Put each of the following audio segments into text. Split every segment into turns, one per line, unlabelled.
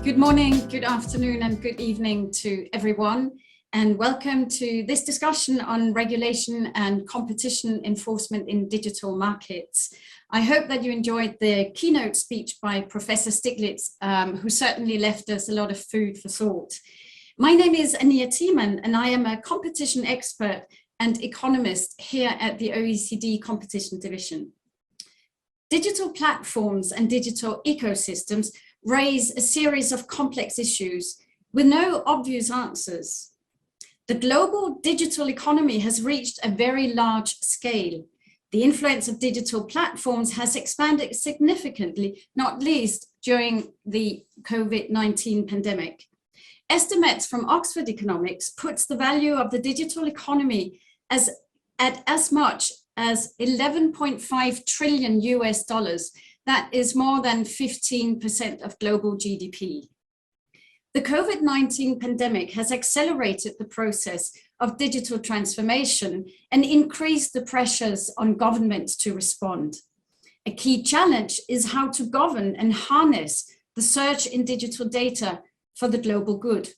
Good morning, good afternoon, and good evening to everyone, and welcome to this discussion on regulation and competition enforcement in digital markets. I hope that you enjoyed the keynote speech by Professor Stiglitz, who certainly left us a lot of food for thought. My name is Ania Thiemann, and I am a competition expert and economist here at the OECD Competition Division. Digital platforms and digital ecosystems raise a series of complex issues with no obvious answers. The global digital economy has reached a very large scale. The influence of digital platforms has expanded significantly, not least during the COVID-19 pandemic. Estimates from Oxford Economics puts the value of the digital economy at as much as 11.5 trillion US dollars. That is more than 15% of global GDP. The COVID-19 pandemic has accelerated the process of digital transformation and increased the pressures on governments to respond. A key challenge is how to govern and harness the surge in digital data for the global good.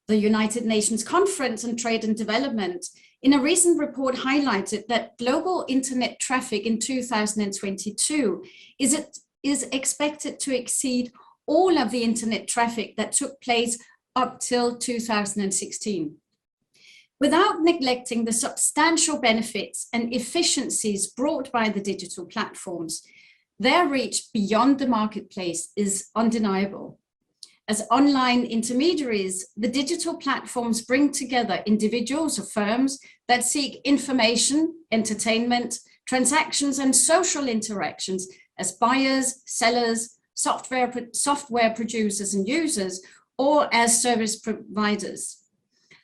The United Nations Conference on Trade and Development in a recent report highlighted that global internet traffic in 2022 is expected to exceed all of the internet traffic that took place up till 2016. Without neglecting the substantial benefits and efficiencies brought by the digital platforms, their reach beyond the marketplace is undeniable. As online intermediaries, the digital platforms bring together individuals or firms that seek information, entertainment, transactions, and social interactions as buyers, sellers, software producers and users, or as service providers.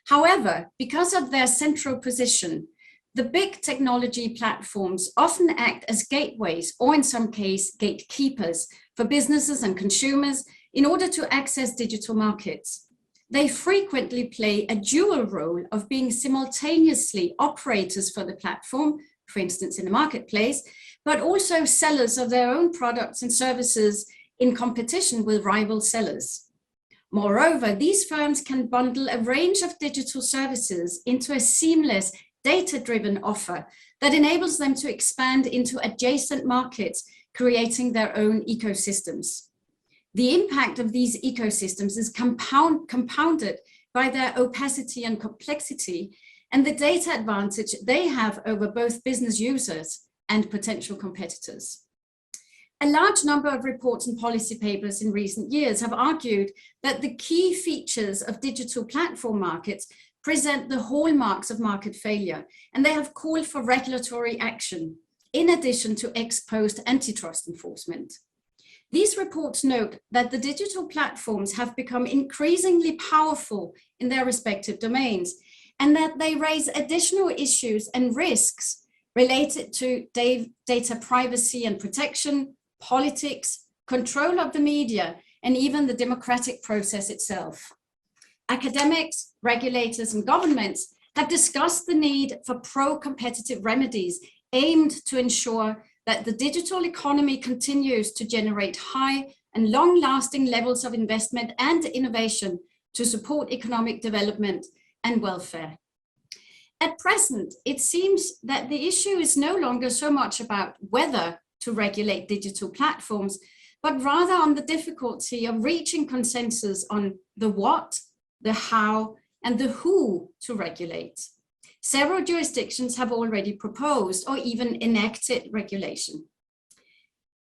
However, because of their central position, the big technology platforms often act as gateways, or in some cases, gatekeepers for businesses and consumers in order to access digital markets. They frequently play a dual role of being simultaneously operators for the platform, for instance, in the marketplace, but also sellers of their own products and services in competition with rival sellers. Moreover, these firms can bundle a range of digital services into a seamless, data-driven offer that enables them to expand into adjacent markets, creating their own ecosystems. The impact of these ecosystems is compounded by their opacity and complexity and the data advantage they have over both business users and potential competitors. A large number of reports and policy papers in recent years have argued that the key features of digital platform markets present the hallmarks of market failure, and they have called for regulatory action, in addition to ex-post antitrust enforcement. These reports note that the digital platforms have become increasingly powerful in their respective domains, and that they raise additional issues and risks related to data privacy and protection, politics, control of the media, and even the democratic process itself. Academics, regulators, and governments have discussed the need for pro-competitive remedies aimed to ensure that the digital economy continues to generate high and long-lasting levels of investment and innovation to support economic development and welfare. At present, it seems that the issue is no longer so much about whether to regulate digital platforms, but rather on the difficulty of reaching consensus on the what, the how, and the who to regulate. Several jurisdictions have already proposed or even enacted regulation.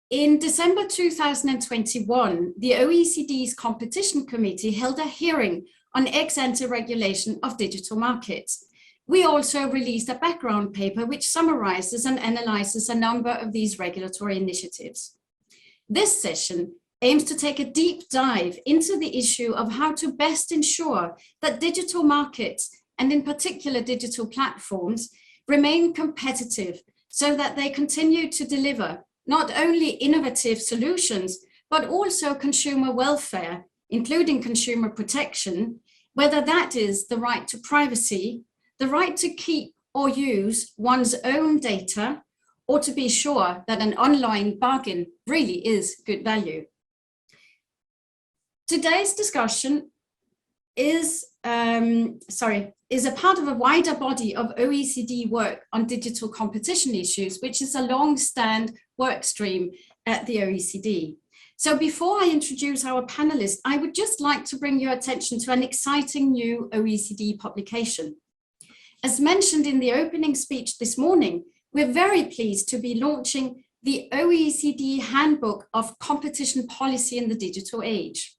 In December 2021, the OECD's Competition Committee held a hearing on ex-ante regulation of digital markets. We also released a background paper which summarizes and analyzes a number of these regulatory initiatives. This session aims to take a deep dive into the issue of how to best ensure that digital markets, and in particular digital platforms, remain competitive so that they continue to deliver not only innovative solutions, but also consumer welfare, including consumer protection, whether that is the right to privacy, the right to keep or use one's own data, or to be sure that an online bargain really is good value. Today's discussion is a part of a wider body of OECD work on digital competition issues, which is a long-standing work stream at the OECD. So before I introduce our panelists, I would just like to bring your attention to an exciting new OECD publication. As mentioned in the opening speech this morning, we're very pleased to be launching the OECD Handbook of Competition Policy in the Digital Age.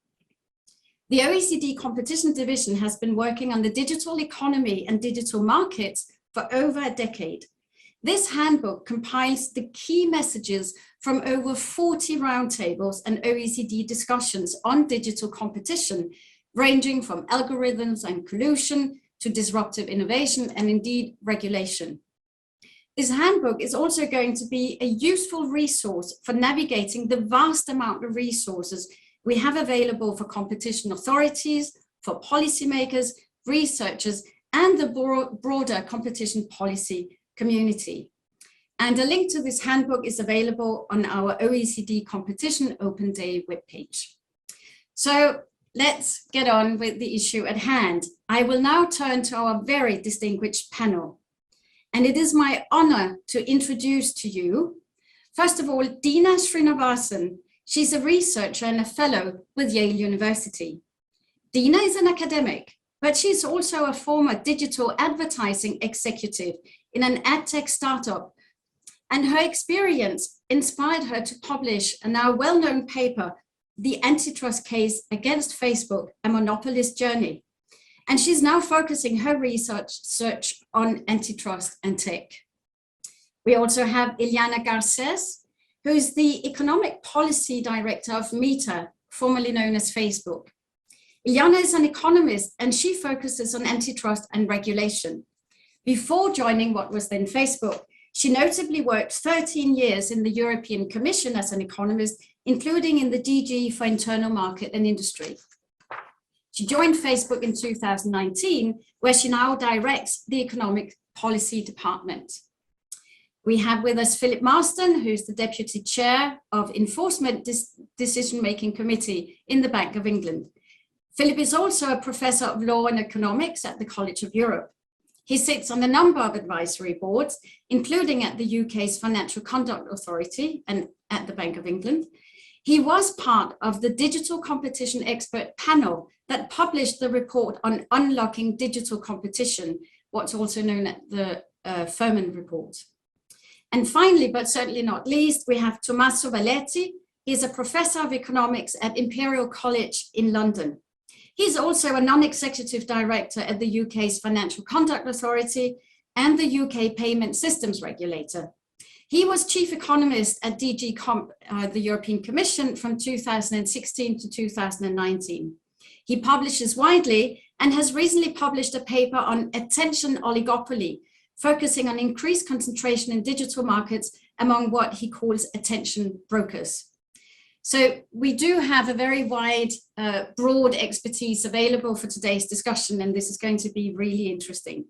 The OECD Competition Division has been working on the digital economy and digital markets for over a decade. This handbook compiles the key messages from over 40 roundtables and OECD discussions on digital competition, ranging from algorithms and collusion to disruptive innovation and indeed regulation. This handbook is also going to be a useful resource for navigating the vast amount of resources we have available for competition authorities, for policymakers, researchers, and the broader competition policy community. And a link to this handbook is available on our OECD Competition Open Day webpage. So let's get on with the issue at hand. I will now turn to our very distinguished panel. And it is my honor to introduce to you, first of all, Dina Srinivasan. She's a researcher and a fellow with Yale University. Dina is an academic, but she's also a former digital advertising executive in an ad tech startup. And her experience inspired her to publish a now well-known paper, The Antitrust Case Against Facebook, A Monopolist Journey. And she's now focusing her research on antitrust and tech. We also have Eliana Garces, who is the Economic Policy Director of Meta, formerly known as Facebook. Eliana is an economist and she focuses on antitrust and regulation. Before joining what was then Facebook, she notably worked 13 years in the European Commission as an economist, including in the DG for Internal Market and Industry. She joined Facebook in 2019, where she now directs the Economic Policy Department. We have with us Philip Marston, who's the Deputy Chair of Enforcement Decision-Making Committee in the Bank of England. Philip is also a Professor of Law and Economics at the College of Europe. He sits on a number of advisory boards, including at the UK's Financial Conduct Authority and at the Bank of England. He was part of the Digital Competition Expert Panel that published the report on unlocking digital competition, what's also known as the Thiemann report. And finally, but certainly not least, we have Tommaso Valletti. He's a professor of economics at Imperial College in London. He's also a non-executive director at the UK's Financial Conduct Authority and the UK Payment Systems Regulator. He was chief economist at DG Comp, the European Commission, from 2016 to 2019. He publishes widely and has recently published a paper on attention oligopoly, focusing on increased concentration in digital markets among what he calls attention brokers. So we do have a very wide, broad expertise available for today's discussion, and this is going to be really interesting.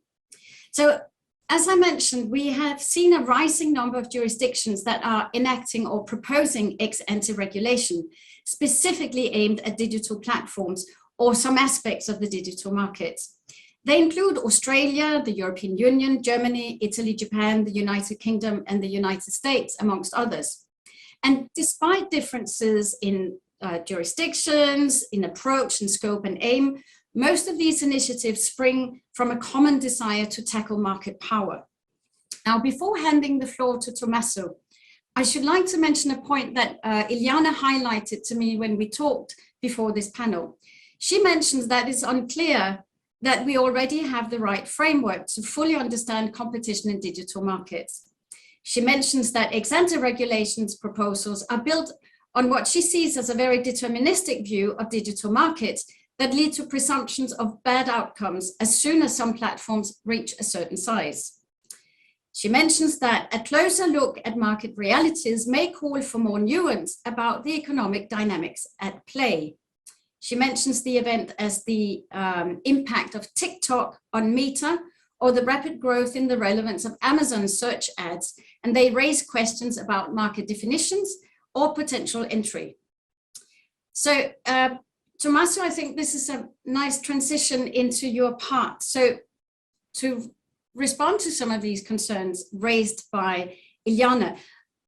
So as I mentioned, we have seen a rising number of jurisdictions that are enacting or proposing ex-ante regulation, specifically aimed at digital platforms or some aspects of the digital markets. They include Australia, the European Union, Germany, Italy, Japan, the United Kingdom, and the United States, amongst others. And despite differences in jurisdictions, in approach and scope and aim, most of these initiatives spring from a common desire to tackle market power. Now, before handing the floor to Tommaso, I should like to mention a point that Eliana highlighted to me when we talked before this panel. She mentions that it's unclear that we already have the right framework to fully understand competition in digital markets. She mentions that ex-ante regulations proposals are built on what she sees as a very deterministic view of digital markets that lead to presumptions of bad outcomes as soon as some platforms reach a certain size. She mentions that a closer look at market realities may call for more nuance about the economic dynamics at play. She mentions the event as the impact of TikTok on Meta, or the rapid growth in the relevance of Amazon search ads, and they raise questions about market definitions or potential entry. So Tommaso, I think this is a nice transition into your part. So to respond to some of these concerns raised by Eliana,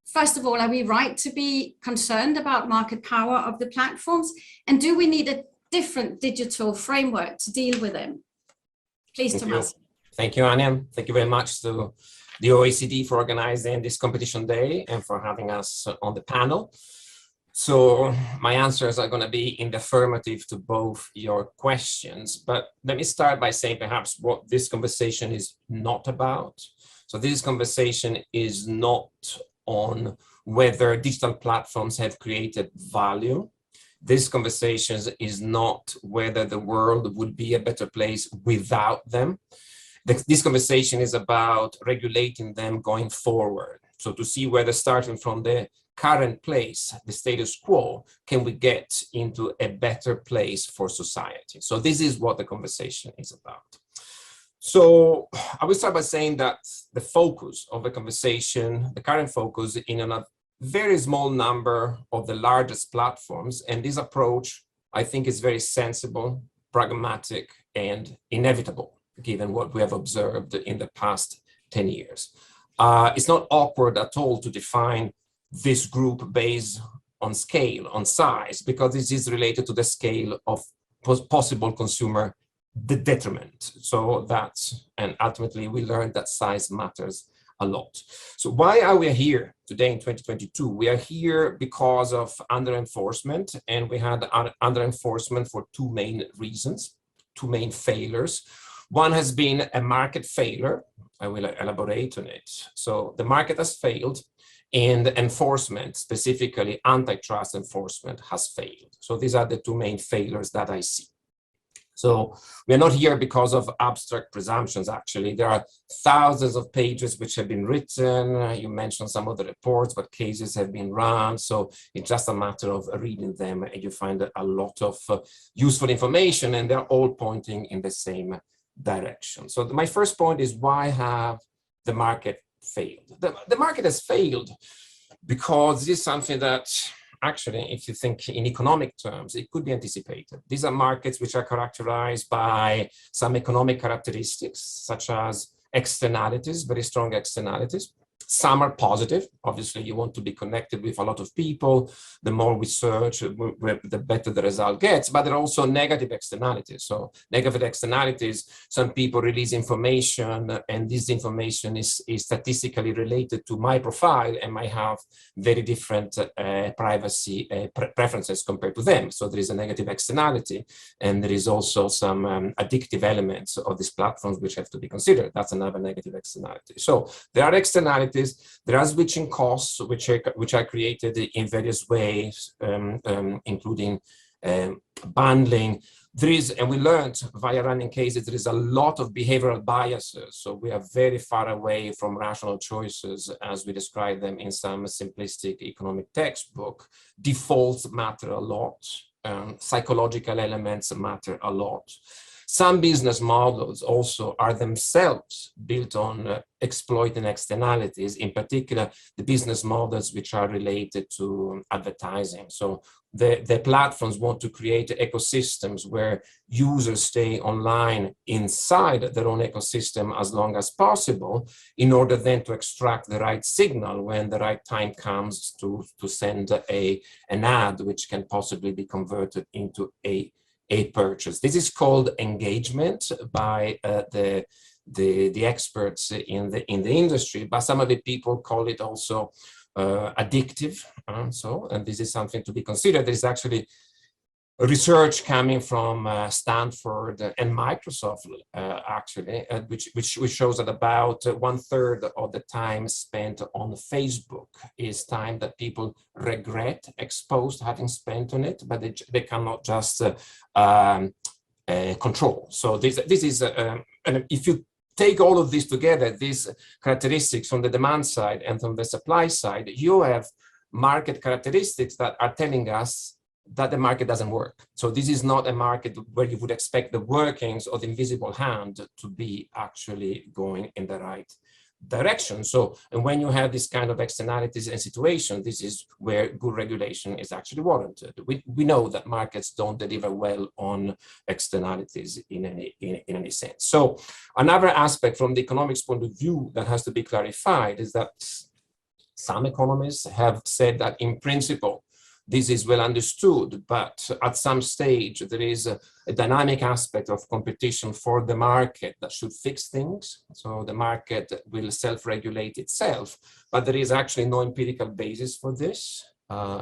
first of all, are we right to be concerned about market power of the platforms? And do we need a different digital framework to deal with them? Please, Tommaso.
Thank you, Ania. Thank you very much to the OECD for organizing this competition day and for having us on the panel. So my answers are going to be in the affirmative to both your questions, but let me start by saying perhaps what this conversation is not about. So this conversation is not on whether digital platforms have created value. This conversation is not whether the world would be a better place without them. This conversation is about regulating them going forward. So to see whether starting from the current place, the status quo, can we get into a better place for society? So this is what the conversation is about. So I will start by saying that the focus of the conversation, the current focus, in a very small number of the largest platforms, and this approach, I think, is very sensible, pragmatic, and inevitable, given what we have observed in the past 10 years. It's not awkward at all to define this group based on scale, on size, because this is related to the scale of possible consumer detriment. So that's, and ultimately we learned that size matters a lot. So why are we here today in 2022? We are here because of under-enforcement, and we had under-enforcement for two main reasons, two main failures. One has been a market failure. I will elaborate on it. So the market has failed, and enforcement, specifically antitrust enforcement, has failed. So these are the two main failures that I see. So we're not here because of abstract presumptions, actually. There are thousands of pages which have been written. You mentioned some of the reports, but cases have been run. So it's just a matter of reading them, and you find a lot of useful information, and they're all pointing in the same direction. So my first point is, why have the market failed? The market has failed because this is something that actually, if you think in economic terms, it could be anticipated. These are markets which are characterized by some economic characteristics, such as externalities, very strong externalities. Some are positive. Obviously, you want to be connected with a lot of people. The more we search, the better the result gets. But there are also negative externalities. So negative externalities, some people release information, and this information is statistically related to my profile and might have very different privacy preferences compared to them. So there is a negative externality, and there is also some addictive elements of these platforms which have to be considered. That's another negative externality. So there are externalities. There are switching costs which are created in various ways, including bundling. There is, and we learned via running cases, there is a lot of behavioral biases. So we are very far away from rational choices as we describe them in some simplistic economic textbook. Defaults matter a lot. Psychological elements matter a lot. Some business models also are themselves built on exploiting externalities, in particular, the business models which are related to advertising. So the platforms want to create ecosystems where users stay online inside their own ecosystem as long as possible, in order then to extract the right signal when the right time comes to send an ad which can possibly be converted into a purchase. This is called engagement by the experts in the industry, but some of the people call it also addictive. And this is something to be considered. There's actually research coming from Stanford and Microsoft, actually, which shows that about 1/3 of the time spent on Facebook is time that people regret having spent on it, but they cannot just control. So this is, and if you take all of this together, these characteristics from the demand side and from the supply side, you have market characteristics that are telling us that the market doesn't work. So this is not a market where you would expect the workings of the invisible hand to be actually going in the right direction. So, and when you have this kind of externalities and situation, this is where good regulation is actually warranted. We know that markets don't deliver well on externalities in any sense. So another aspect from the economics point of view that has to be clarified is that some economists have said that in principle, this is well understood, but at some stage there is a dynamic aspect of competition for the market that should fix things. So the market will self-regulate itself, but there is actually no empirical basis for this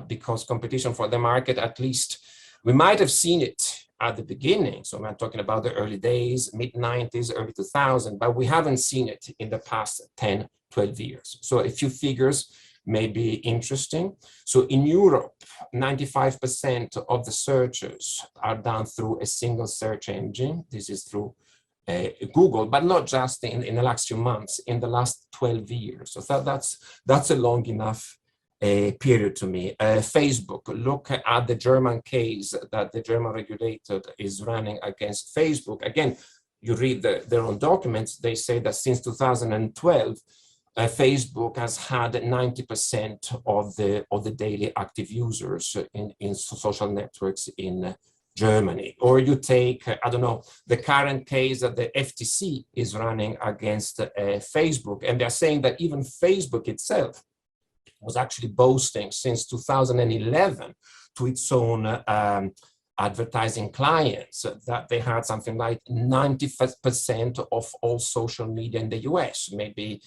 because competition for the market, at least we might have seen it at the beginning. So I'm talking about the early days, mid-90s, early 2000s, but we haven't seen it in the past 10, 12 years. So a few figures may be interesting. So in Europe, 95% of the searches are done through a single search engine. This is through Google, but not just in the last few months, in the last 12 years. So that's a long enough period to me. Facebook, look at the German case that the German regulator is running against Facebook. Again, you read their own documents, they say that since 2012, Facebook has had 90% of the daily active users in social networks in Germany. Or you take, I don't know, the current case that the FTC is running against Facebook, and they're saying that even Facebook itself was actually boasting since 2011 to its own advertising clients that they had something like 90% of all social media in the US. Maybe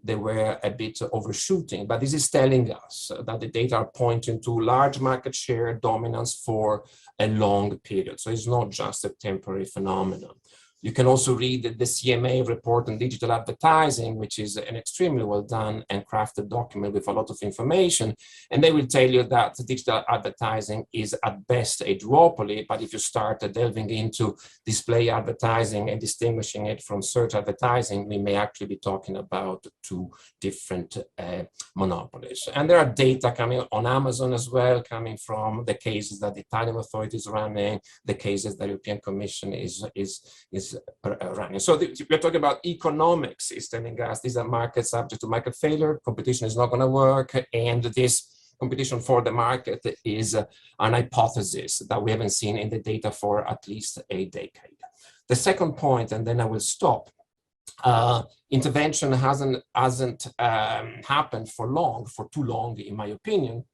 they were a bit overshooting, but this is telling us that the data are pointing to large market share dominance for a long period. So it's not just a temporary phenomenon. You can also read the CMA report on digital advertising, which is an extremely well done and crafted document with a lot of information. And they will tell you that digital advertising is at best a duopoly, but if you start delving into display advertising and distinguishing it from search advertising, we may actually be talking about two different monopolies. And there are data coming on Amazon as well, coming from the cases that the Italian authorities are running, the cases the European Commission is running. So we're talking about economics is telling us these are markets subject to market failure, competition is not going to work, and this competition for the market is an hypothesis that we haven't seen in the data for at least a decade. The second point, and then I will stop, intervention hasn't happened for too long, in my opinion,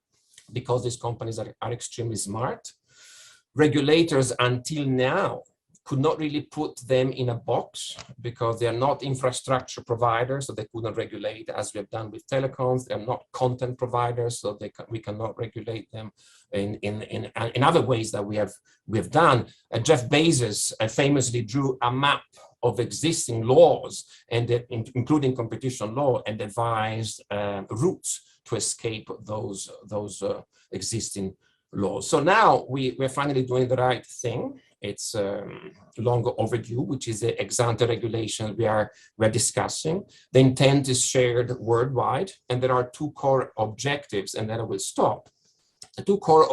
because these companies are extremely smart. Regulators until now could not really put them in a box because they are not infrastructure providers, so they couldn't regulate as we have done with telecoms. They are not content providers, so we cannot regulate them in other ways that we have done. Jeff Bezos famously drew a map of existing laws, and including competition law, and devised routes to escape those existing laws. So now we're finally doing the right thing. It's long overdue, which is the ex-ante regulation we're discussing. The intent is shared worldwide, and there are two core objectives, and then I will stop. The two core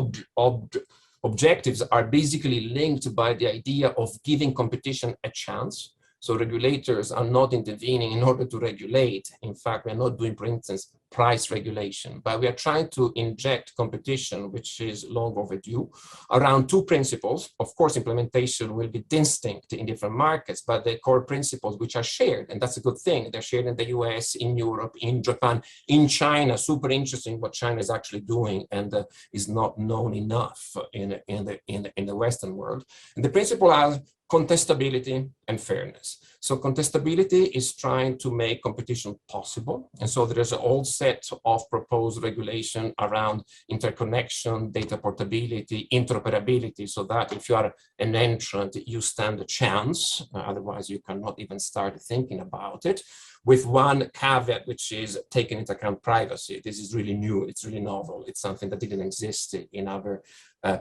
objectives are basically linked by the idea of giving competition a chance. So regulators are not intervening in order to regulate. In fact, we're not doing, for instance, price regulation, but we are trying to inject competition, which is long overdue, around two principles. Of course, implementation will be distinct in different markets, but the core principles which are shared, and that's a good thing. They're shared in the US, in Europe, in Japan, in China. Super interesting what China is actually doing and is not known enough in the Western world. And the principle are contestability and fairness. So contestability is trying to make competition possible. And so there is a whole set of proposed regulation around interconnection, data portability, interoperability, so that if you are an entrant, you stand a chance. Otherwise, you cannot even start thinking about it. With one caveat, which is taking into account privacy. This is really new, it's really novel. It's something that didn't exist in other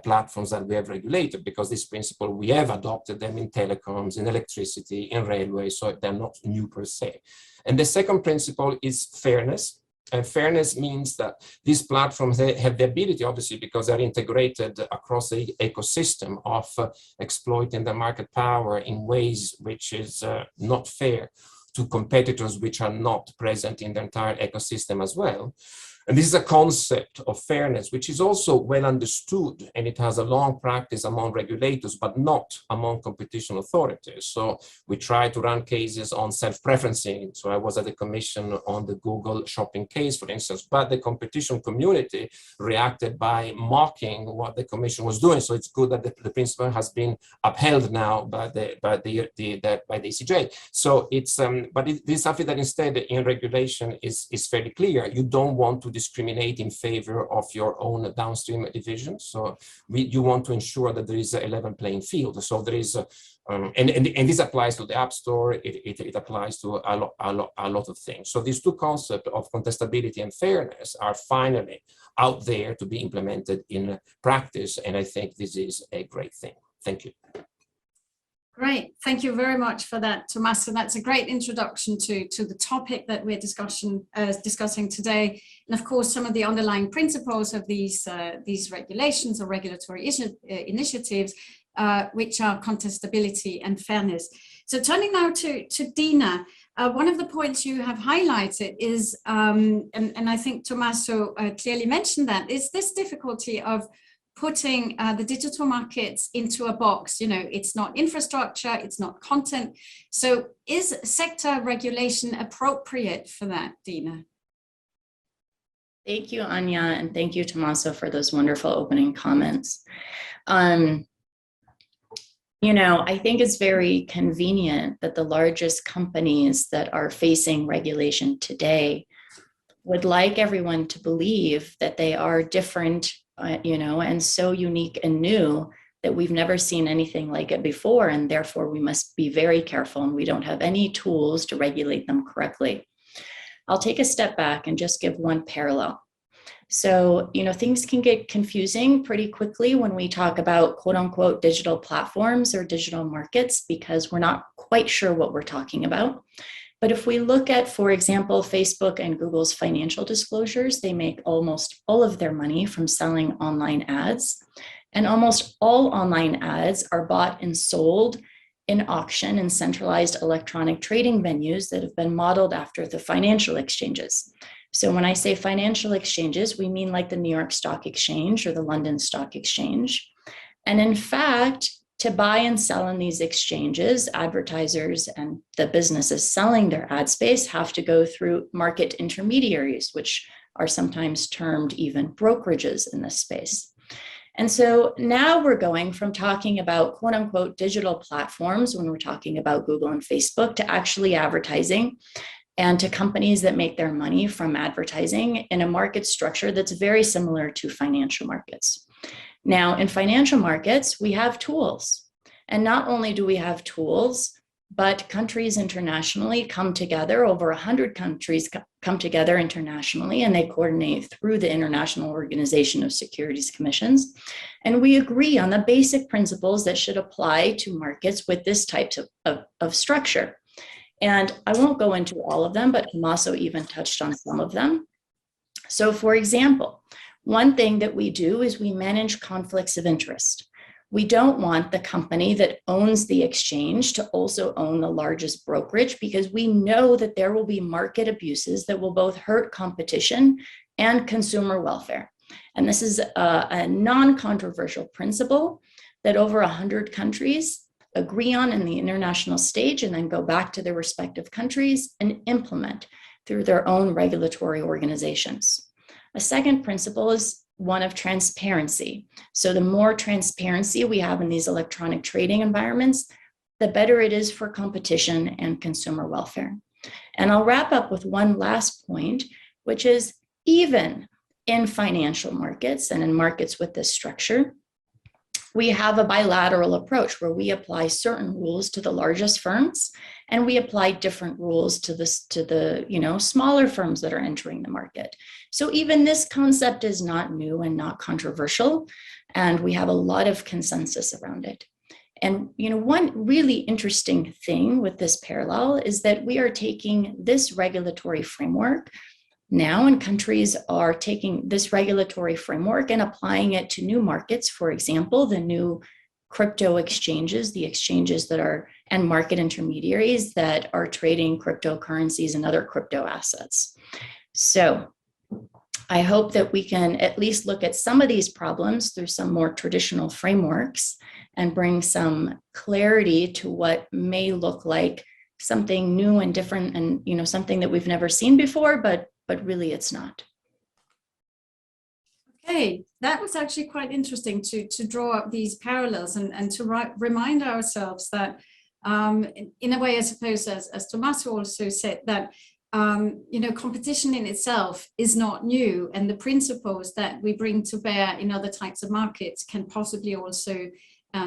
platforms that we have regulated, because this principle, we have adopted them in telecoms, in electricity, in railways, so they're not new per se. And the second principle is fairness. And fairness means that these platforms have the ability, obviously, because they're integrated across the ecosystem of exploiting the market power in ways which is not fair, to competitors which are not present in the entire ecosystem as well. And this is a concept of fairness, which is also well understood, and it has a long practice among regulators, but not among competition authorities. So we try to run cases on self-preferencing. So I was at the commission on the Google shopping case, for instance, but the competition community reacted by mocking what the commission was doing. So it's good that the principle has been upheld now by the ECJ. So it's, but it is something that instead in regulation is fairly clear. You don't want to discriminate in favor of your own downstream division. So you want to ensure that there is a level playing field. So there is, and this applies to the App Store. It applies to a lot of things. So these two concepts of contestability and fairness are finally out there to be implemented in practice. And I think this is a great thing. Thank you.
Great, thank you very much for that, Tommaso. That's a great introduction to the topic that we're discussing today, and of course some of the underlying principles of these regulations or regulatory initiatives, which are contestability and fairness. So turning now to Dina, one of the points you have highlighted is, and I think Tommaso clearly mentioned that, is this difficulty of putting the digital markets into a box. You know, it's not infrastructure, it's not content. So is sector regulation appropriate for that, Dina?
Thank you, Ania, and thank you, Tommaso, for those wonderful opening comments. You know, I think it's very convenient that the largest companies that are facing regulation today would like everyone to believe that they are different, you know, and so unique and new that we've never seen anything like it before, and therefore we must be very careful and we don't have any tools to regulate them correctly. I'll take a step back and just give one parallel. So, you know, things can get confusing pretty quickly when we talk about quote unquote digital platforms or digital markets, because we're not quite sure what we're talking about. But if we look at, for example, Facebook and Google's financial disclosures, they make almost all of their money from selling online ads. And almost all online ads are bought and sold in auction and centralized electronic trading venues that have been modeled after the financial exchanges. So when I say financial exchanges, we mean like the New York Stock Exchange or the London Stock Exchange. And in fact, to buy and sell in these exchanges, advertisers and the businesses selling their ad space have to go through market intermediaries, which are sometimes termed even brokerages in this space. And so now we're going from talking about quote unquote digital platforms when we're talking about Google and Facebook to actually advertising and to companies that make their money from advertising in a market structure that's very similar to financial markets. Now, in financial markets, we have tools. And not only do we have tools, but countries internationally come together, over 100 countries come together internationally, and they coordinate through the International Organization of Securities Commissions. And we agree on the basic principles that should apply to markets with this type of structure. And I won't go into all of them, but Tommaso even touched on some of them. So for example, one thing that we do is we manage conflicts of interest. We don't want the company that owns the exchange to also own the largest brokerage, because we know that there will be market abuses that will both hurt competition and consumer welfare. And this is a non-controversial principle that over 100 countries agree on in the international stage, and then go back to their respective countries and implement through their own regulatory organizations. A second principle is one of transparency. So the more transparency we have in these electronic trading environments, the better it is for competition and consumer welfare. And I'll wrap up with one last point, which is even in financial markets and in markets with this structure, we have a bilateral approach where we apply certain rules to the largest firms, and we apply different rules to the smaller firms that are entering the market. So even this concept is not new and not controversial, and we have a lot of consensus around it. And one really interesting thing with this parallel is that we are taking this regulatory framework now, and countries are taking this regulatory framework and applying it to new markets. For example, the new crypto exchanges, the exchanges that are, and market intermediaries that are trading cryptocurrencies and other crypto assets. So I hope that we can at least look at some of these problems through some more traditional frameworks and bring some clarity to what may look like something new and different, and something that we've never seen before, but really it's not.
Okay, that was actually quite interesting to draw up these parallels and to remind ourselves that in a way, I suppose, as Tommaso also said, that competition in itself is not new, and the principles that we bring to bear in other types of markets can possibly also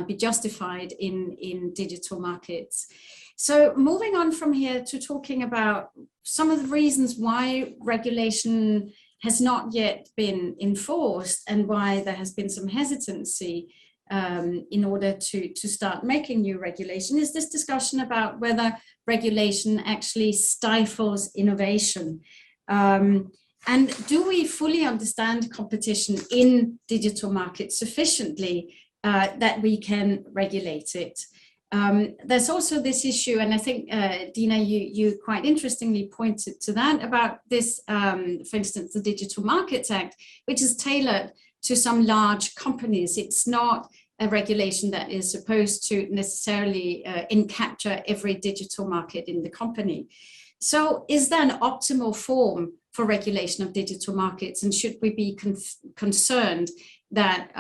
be justified in digital markets. So moving on from here to talking about some of the reasons why regulation has not yet been enforced and why there has been some hesitancy in order to start making new regulation, is this discussion about whether regulation actually stifles innovation. And do we fully understand competition in digital markets sufficiently that we can regulate it? There's also this issue, and I think, Dina, you quite interestingly pointed to that, about this, for instance, the Digital Markets Act, which is tailored to some large companies. It's not a regulation that is supposed to necessarily capture every digital market in the company. So is there an optimal form for regulation of digital markets, and should we be concerned that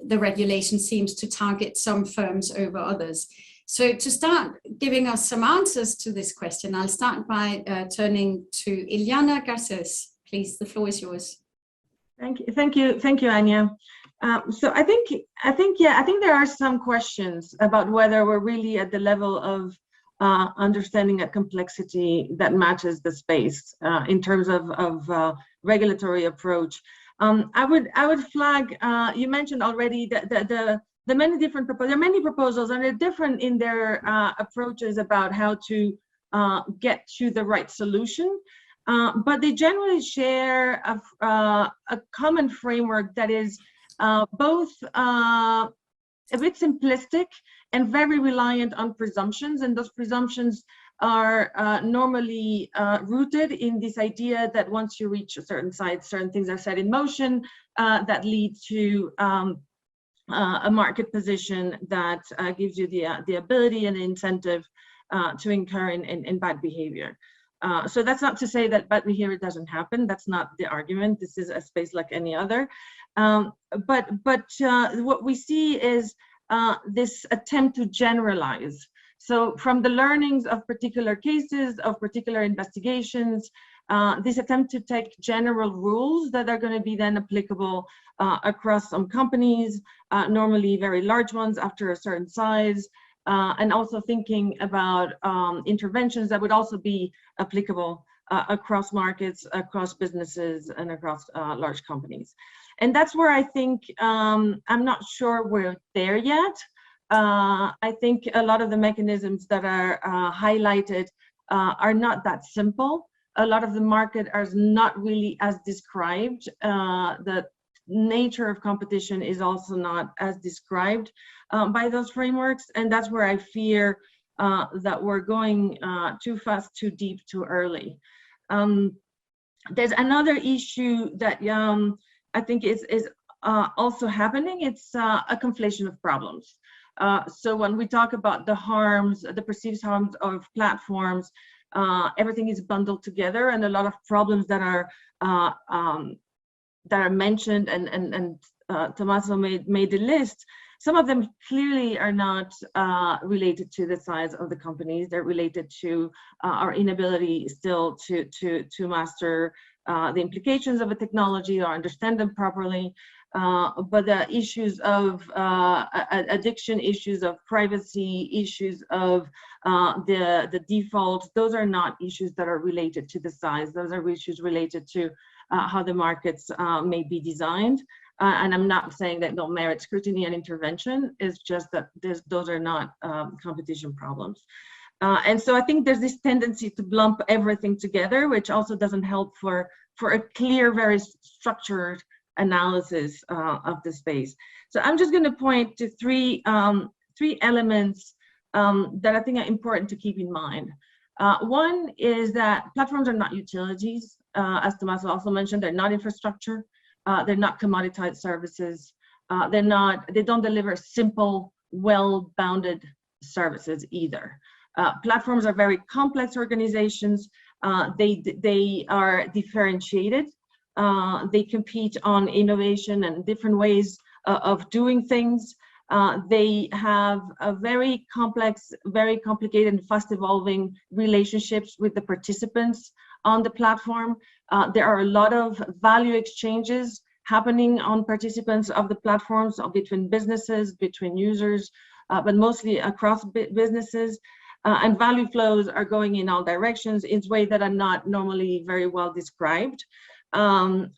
the regulation seems to target some firms over others? So to start giving us some answers to this question, I'll start by turning to Eliana Garces. Please, the floor is yours.
Thank you, Ania. So I think there are some questions about whether we're really at the level of understanding a complexity that matches the space in terms of regulatory approach. I would flag, you mentioned already that the many different proposals, there are many proposals, and they're different in their approaches about how to get to the right solution. But they generally share a common framework that is both a bit simplistic and very reliant on presumptions, and those presumptions are normally rooted in this idea that once you reach a certain size, certain things are set in motion that lead to a market position that gives you the ability and the incentive to incur in bad behavior. So that's not to say that bad behavior doesn't happen. That's not the argument. This is a space like any other. But what we see is this attempt to generalize. So from the learnings of particular cases, of particular investigations, this attempt to take general rules that are going to be then applicable across some companies, normally very large ones after a certain size, and also thinking about interventions that would also be applicable across markets, across businesses, and across large companies. And that's where I think, I'm not sure we're there yet. I think a lot of the mechanisms that are highlighted are not that simple. A lot of the market is not really as described. The nature of competition is also not as described by those frameworks. And that's where I fear that we're going too fast, too deep, too early. There's another issue that I think is also happening. It's a conflation of problems. So when we talk about the harms, the perceived harms of platforms, everything is bundled together, and a lot of problems that are mentioned, and Tommaso made the list. Some of them clearly are not related to the size of the companies. They're related to our inability still to master the implications of a technology or understand them properly. But the issues of addiction, issues of privacy, issues of the default, those are not issues that are related to the size. Those are issues related to how the markets may be designed. And I'm not saying that don't merit scrutiny and intervention. It's just that those are not competition problems. And so I think there's this tendency to lump everything together, which also doesn't help for a clear, very structured analysis of the space. So I'm just going to point to three elements that I think are important to keep in mind. One is that platforms are not utilities. As Tommaso also mentioned, they're not infrastructure. They're not commoditized services. They don't deliver simple, well-bounded services either. Platforms are very complex organizations. They are differentiated. They compete on innovation and different ways of doing things. They have a very complex, very complicated and fast evolving relationships with the participants on the platform. There are a lot of value exchanges happening on participants of the platforms, between businesses, between users, but mostly across businesses. And value flows are going in all directions in ways that are not normally very well described. I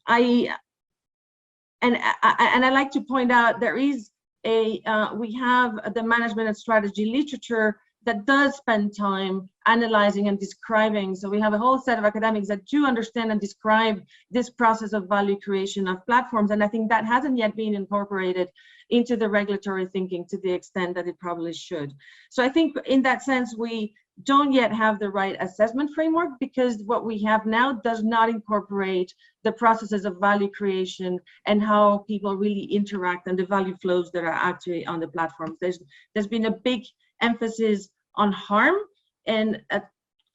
like to point out there is we have the management and strategy literature that does spend time analyzing and describing. So we have a whole set of academics that do understand and describe this process of value creation of platforms. And I think that hasn't yet been incorporated into the regulatory thinking to the extent that it probably should. So I think in that sense, we don't yet have the right assessment framework, because what we have now does not incorporate the processes of value creation and how people really interact and the value flows that are actually on the platforms. There's been a big emphasis on harm and a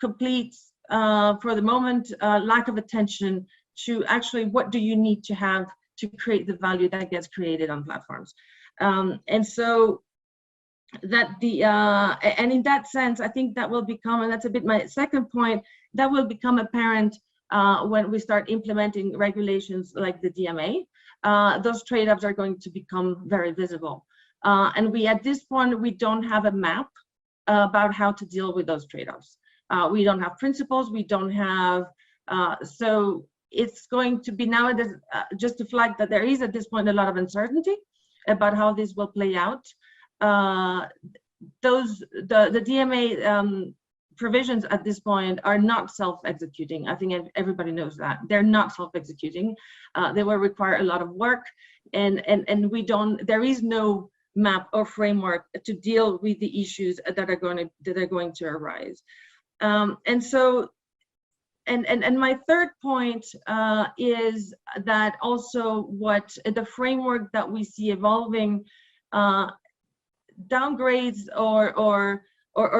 complete, for the moment, lack of attention to actually what do you need to have to create the value that gets created on platforms. And so that and in that sense, I think that will become, and that's a bit my second point, that will become apparent when we start implementing regulations like the DMA. Those trade-offs are going to become very visible. And at this point, we don't have a map about how to deal with those trade-offs. We don't have principles, we don't have, so it's going to be nowadays, just to flag that there is at this point a lot of uncertainty about how this will play out. The DMA provisions at this point are not self-executing. I think everybody knows that. They're not self-executing. They will require a lot of work, and there is no map or framework to deal with the issues that are going to arise. And so, and my third point is that also what the framework that we see evolving downgrades or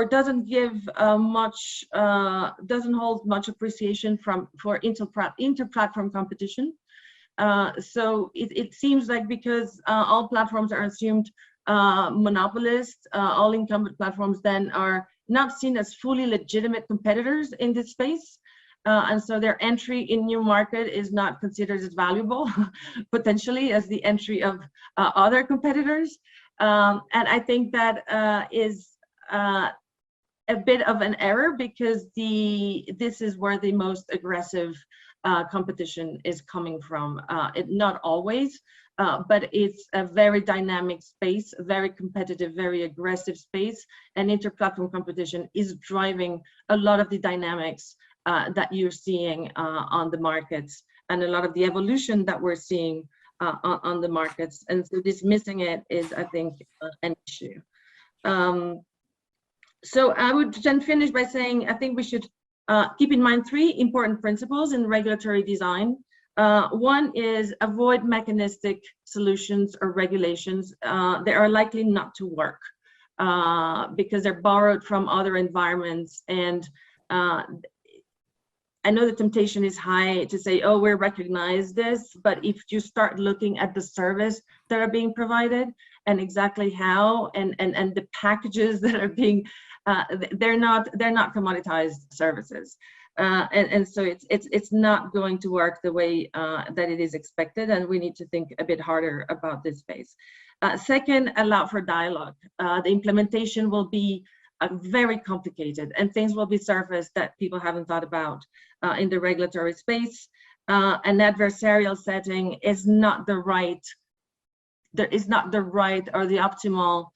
doesn't give much, doesn't hold much appreciation for inter-platform competition. So it seems like because all platforms are assumed monopolists, all incumbent platforms then are not seen as fully legitimate competitors in this space. And so their entry in new market is not considered as valuable, potentially, as the entry of other competitors. And I think that is a bit of an error, because this is where the most aggressive competition is coming from. Not always, but it's a very dynamic space, a very competitive, very aggressive space, and inter-platform competition is driving a lot of the dynamics that you're seeing on the markets, and a lot of the evolution that we're seeing on the markets. And so dismissing it is, I think, an issue. So I would then finish by saying I think we should keep in mind three important principles in regulatory design. One is avoid mechanistic solutions or regulations. They are likely not to work because they're borrowed from other environments. And I know the temptation is high to say, oh, we recognize this, but if you start looking at the service that are being provided and exactly how, and the packages that are being, they're not commoditized services. And so it's not going to work the way that it is expected, and we need to think a bit harder about this space. Second, allow for dialogue. The implementation will be very complicated, and things will be surfaced that people haven't thought about in the regulatory space. An adversarial setting is not the right, or the optimal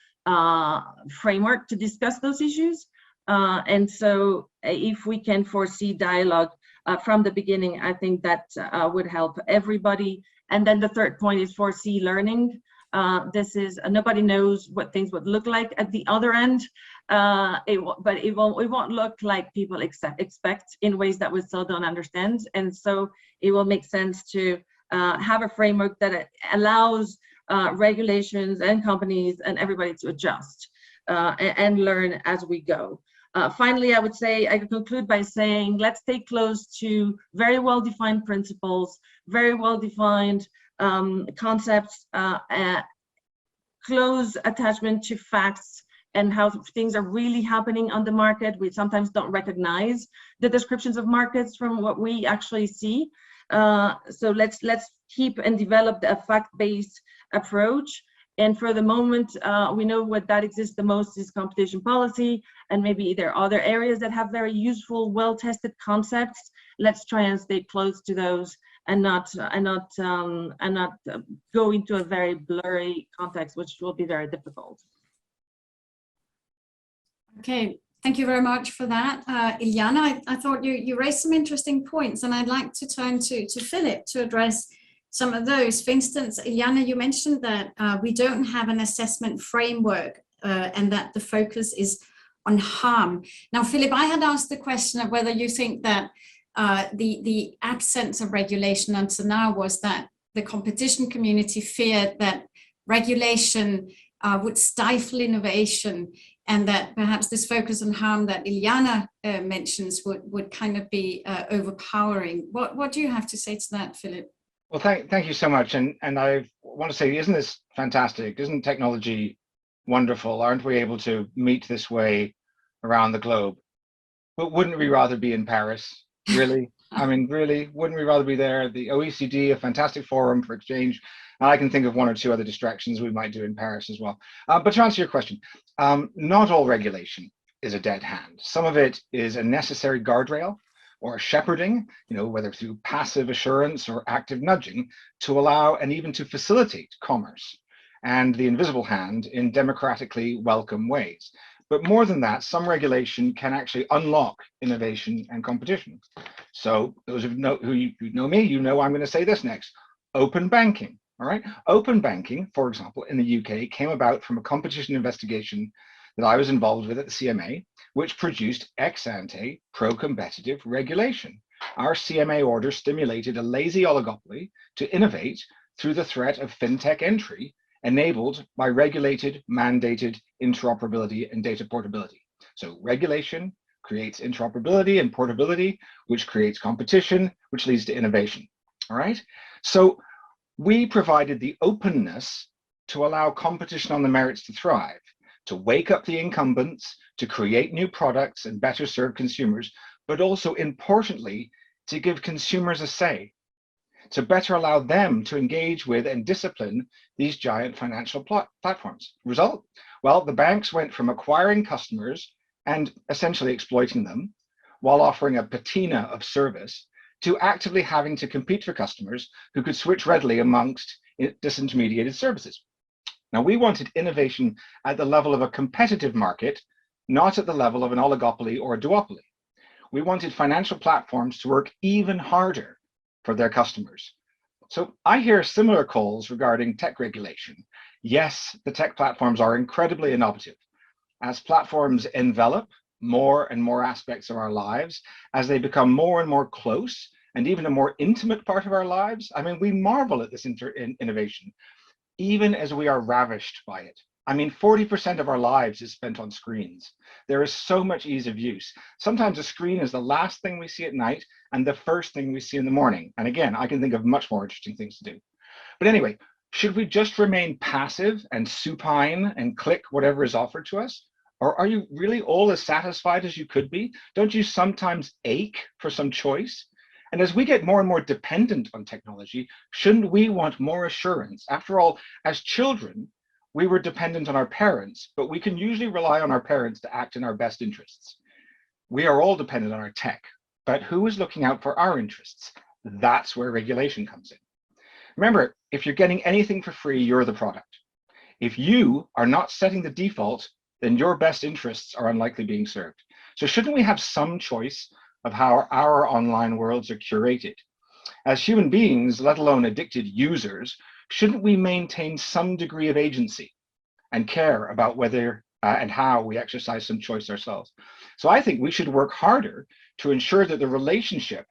framework to discuss those issues. And so if we can foresee dialogue from the beginning, I think that would help everybody. And then the third point is foresee learning. This is nobody knows what things would look like at the other end, but it won't look like people expect in ways that we still don't understand. And so it will make sense to have a framework that allows regulations and companies and everybody to adjust and learn as we go. Finally, I would say, I could conclude by saying, let's stay close to very well-defined principles, very well-defined concepts, close attachment to facts and how things are really happening on the market. We sometimes don't recognize the descriptions of markets from what we actually see. So let's keep and develop a fact-based approach. And for the moment, we know what that exists the most is competition policy, and maybe there are other areas that have very useful, well-tested concepts. Let's try and stay close to those and not go into a very blurry context, which will be very difficult.
Okay, thank you very much for that, Eliana. I thought you raised some interesting points, and I'd like to turn to Philip to address some of those. For instance, Eliana, you mentioned that we don't have an assessment framework and that the focus is on harm. Now, Philip, I had asked the question of whether you think that the absence of regulation until now was that the competition community feared that regulation would stifle innovation, and that perhaps this focus on harm that Eliana mentions would kind of be overpowering. What do you have to say to that, Philip?
Well, thank you so much. And I want to say, isn't this fantastic? Isn't technology wonderful? Aren't we able to meet this way around the globe? But wouldn't we rather be in Paris? Really? I mean, really, wouldn't we rather be there? The OECD, a fantastic forum for exchange. And I can think of one or two other distractions we might do in Paris as well. But to answer your question, not all regulation is a dead hand. Some of it is a necessary guardrail or shepherding, whether through passive assurance or active nudging, to allow and even to facilitate commerce and the invisible hand in democratically welcome ways. But more than that, some regulation can actually unlock innovation and competition. So those who know me, I'm going to say this next: open banking. All right, open banking, for example, in the UK came about from a competition investigation that I was involved with at the CMA, which produced ex-ante pro-competitive regulation. Our CMA order stimulated a lazy oligopoly to innovate through the threat of fintech entry, enabled by regulated, mandated interoperability and data portability. So regulation creates interoperability and portability, which creates competition, which leads to innovation. All right, so we provided the openness to allow competition on the merits to thrive, to wake up the incumbents, to create new products and better serve consumers, but also importantly, to give consumers a say, to better allow them to engage with and discipline these giant financial platforms. Result? Well, the banks went from acquiring customers and essentially exploiting them while offering a patina of service to actively having to compete for customers who could switch readily amongst disintermediated services. Now, we wanted innovation at the level of a competitive market, not at the level of an oligopoly or a duopoly. We wanted financial platforms to work even harder for their customers. So I hear similar calls regarding tech regulation. Yes, the tech platforms are incredibly innovative. As platforms envelop more and more aspects of our lives, as they become more and more close and even a more intimate part of our lives, I mean, we marvel at this innovation, even as we are ravished by it. I mean, 40% of our lives is spent on screens. There is so much ease of use. Sometimes a screen is the last thing we see at night and the first thing we see in the morning. And again, I can think of much more interesting things to do. But anyway, should we just remain passive and supine and click whatever is offered to us? Or are you really all as satisfied as you could be? Don't you sometimes ache for some choice? And as we get more and more dependent on technology, shouldn't we want more assurance? After all, as children, we were dependent on our parents, but we can usually rely on our parents to act in our best interests. We are all dependent on our tech, but who is looking out for our interests? That's where regulation comes in. Remember, if you're getting anything for free, you're the product. If you are not setting the default, then your best interests are unlikely being served. So shouldn't we have some choice of how our online worlds are curated. As human beings, let alone addicted users, shouldn't we maintain some degree of agency and care about whether and how we exercise some choice ourselves? So I think we should work harder to ensure that the relationship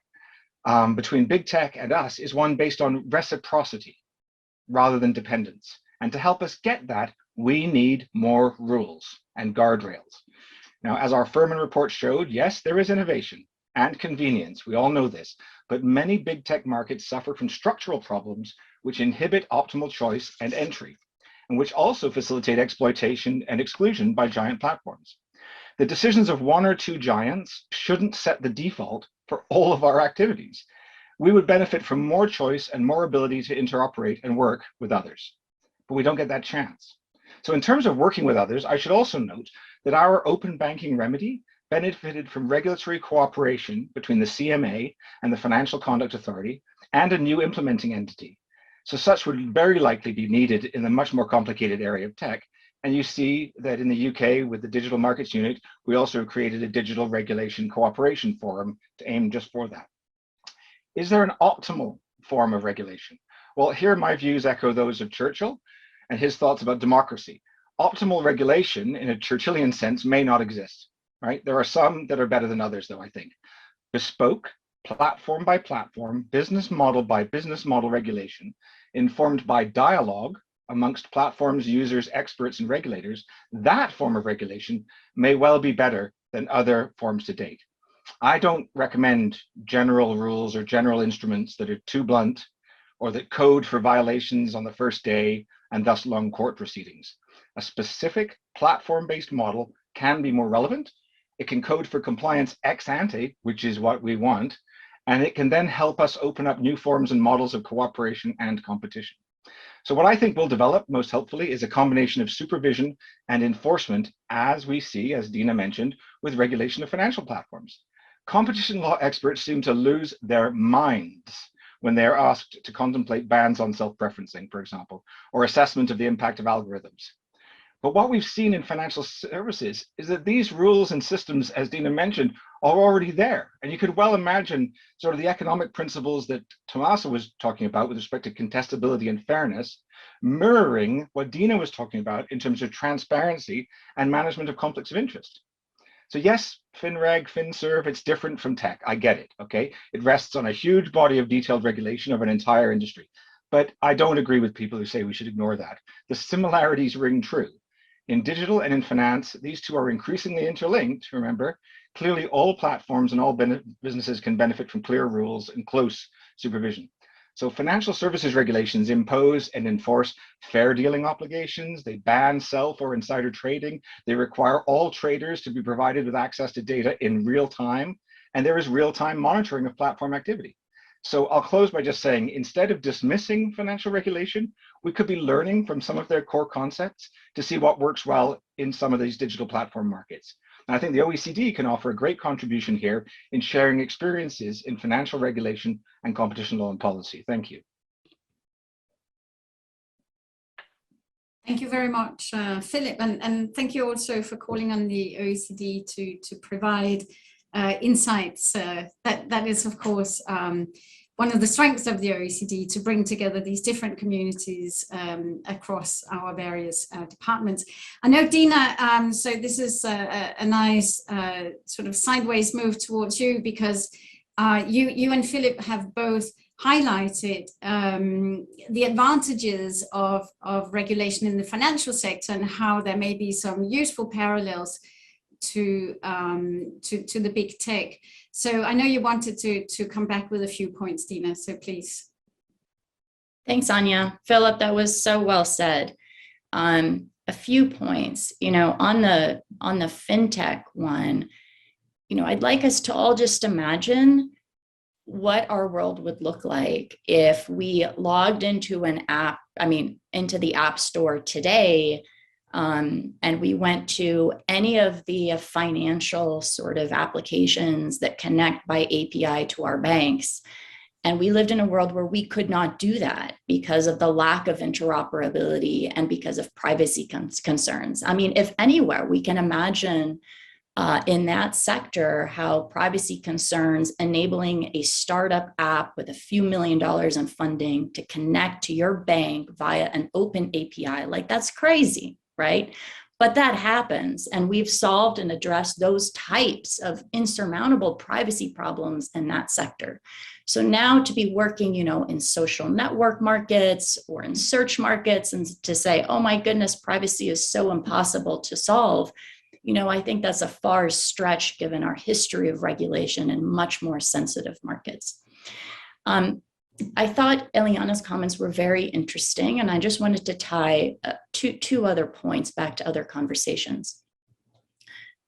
between big tech and us is one based on reciprocity rather than dependence. And to help us get that, we need more rules and guardrails. Now, as our Furman report showed, yes, there is innovation and convenience. We all know this, but many big tech markets suffer from structural problems which inhibit optimal choice and entry, and which also facilitate exploitation and exclusion by giant platforms. The decisions of one or two giants shouldn't set the default for all of our activities. We would benefit from more choice and more ability to interoperate and work with others, but we don't get that chance. So in terms of working with others, I should also note that our open banking remedy benefited from regulatory cooperation between the CMA and the Financial Conduct Authority and a new implementing entity. So such would very likely be needed in the much more complicated area of tech. And you see that in the UK with the Digital Markets Unit, we also created a digital regulation cooperation forum to aim just for that. Is there an optimal form of regulation? Well, here my views echo those of Churchill and his thoughts about democracy. Optimal regulation in a Churchillian sense may not exist, right? There are some that are better than others though, I think. Bespoke, platform by platform, business model by business model regulation, informed by dialogue amongst platforms, users, experts, and regulators, that form of regulation may well be better than other forms to date. I don't recommend general rules or general instruments that are too blunt or that code for violations on the first day and thus long court proceedings. A specific platform-based model can be more relevant. It can code for compliance ex ante, which is what we want, and it can then help us open up new forms and models of cooperation and competition. So what I think will develop most helpfully is a combination of supervision and enforcement, as we see, as Dina mentioned, with regulation of financial platforms. Competition law experts seem to lose their minds when they are asked to contemplate bans on self-preferencing, for example, or assessment of the impact of algorithms. But what we've seen in financial services is that these rules and systems, as Dina mentioned, are already there. And you could well imagine sort of the economic principles that Tommaso was talking about with respect to contestability and fairness, mirroring what Dina was talking about in terms of transparency and management of conflicts of interest. So yes, FinReg, FinServ, it's different from tech. I get it, okay? It rests on a huge body of detailed regulation of an entire industry. But I don't agree with people who say we should ignore that. The similarities ring true. In digital and in finance, these two are increasingly interlinked, remember. Clearly, all platforms and all businesses can benefit from clear rules and close supervision. So financial services regulations impose and enforce fair dealing obligations. They ban self or insider trading. They require all traders to be provided with access to data in real time. And there is real-time monitoring of platform activity. So I'll close by just saying, instead of dismissing financial regulation, we could be learning from some of their core concepts to see what works well in some of these digital platform markets. And I think the OECD can offer a great contribution here in sharing experiences in financial regulation and competition law and policy. Thank you.
Thank you very much, Philip, and thank you also for calling on the OECD to provide insights. That is, of course, one of the strengths of the OECD, to bring together these different communities across our various departments. I know, Dina, so this is a nice sort of sideways move towards you, because you and Philip have both highlighted the advantages of regulation in the financial sector and how there may be some useful parallels to the big tech. So I know you wanted to come back with a few points, Dina, so please.
Thanks, Ania. Philip, that was so well said. A few points, on the fintech one, I'd like us to all just imagine what our world would look like if we logged into an app, into the App Store today, and we went to any of the financial sort of applications that connect by API to our banks. And we lived in a world where we could not do that because of the lack of interoperability and because of privacy concerns. If anywhere, we can imagine in that sector, how privacy concerns enabling a startup app with a few $1 million in funding to connect to your bank via an open API, like that's crazy, right? But that happens, and we've solved and addressed those types of insurmountable privacy problems in that sector. So now to be working, in social network markets or in search markets and to say, oh my goodness, privacy is so impossible to solve, I think that's a far stretch given our history of regulation in much more sensitive markets. I thought Eliana's comments were very interesting, and I just wanted to tie two other points back to other conversations.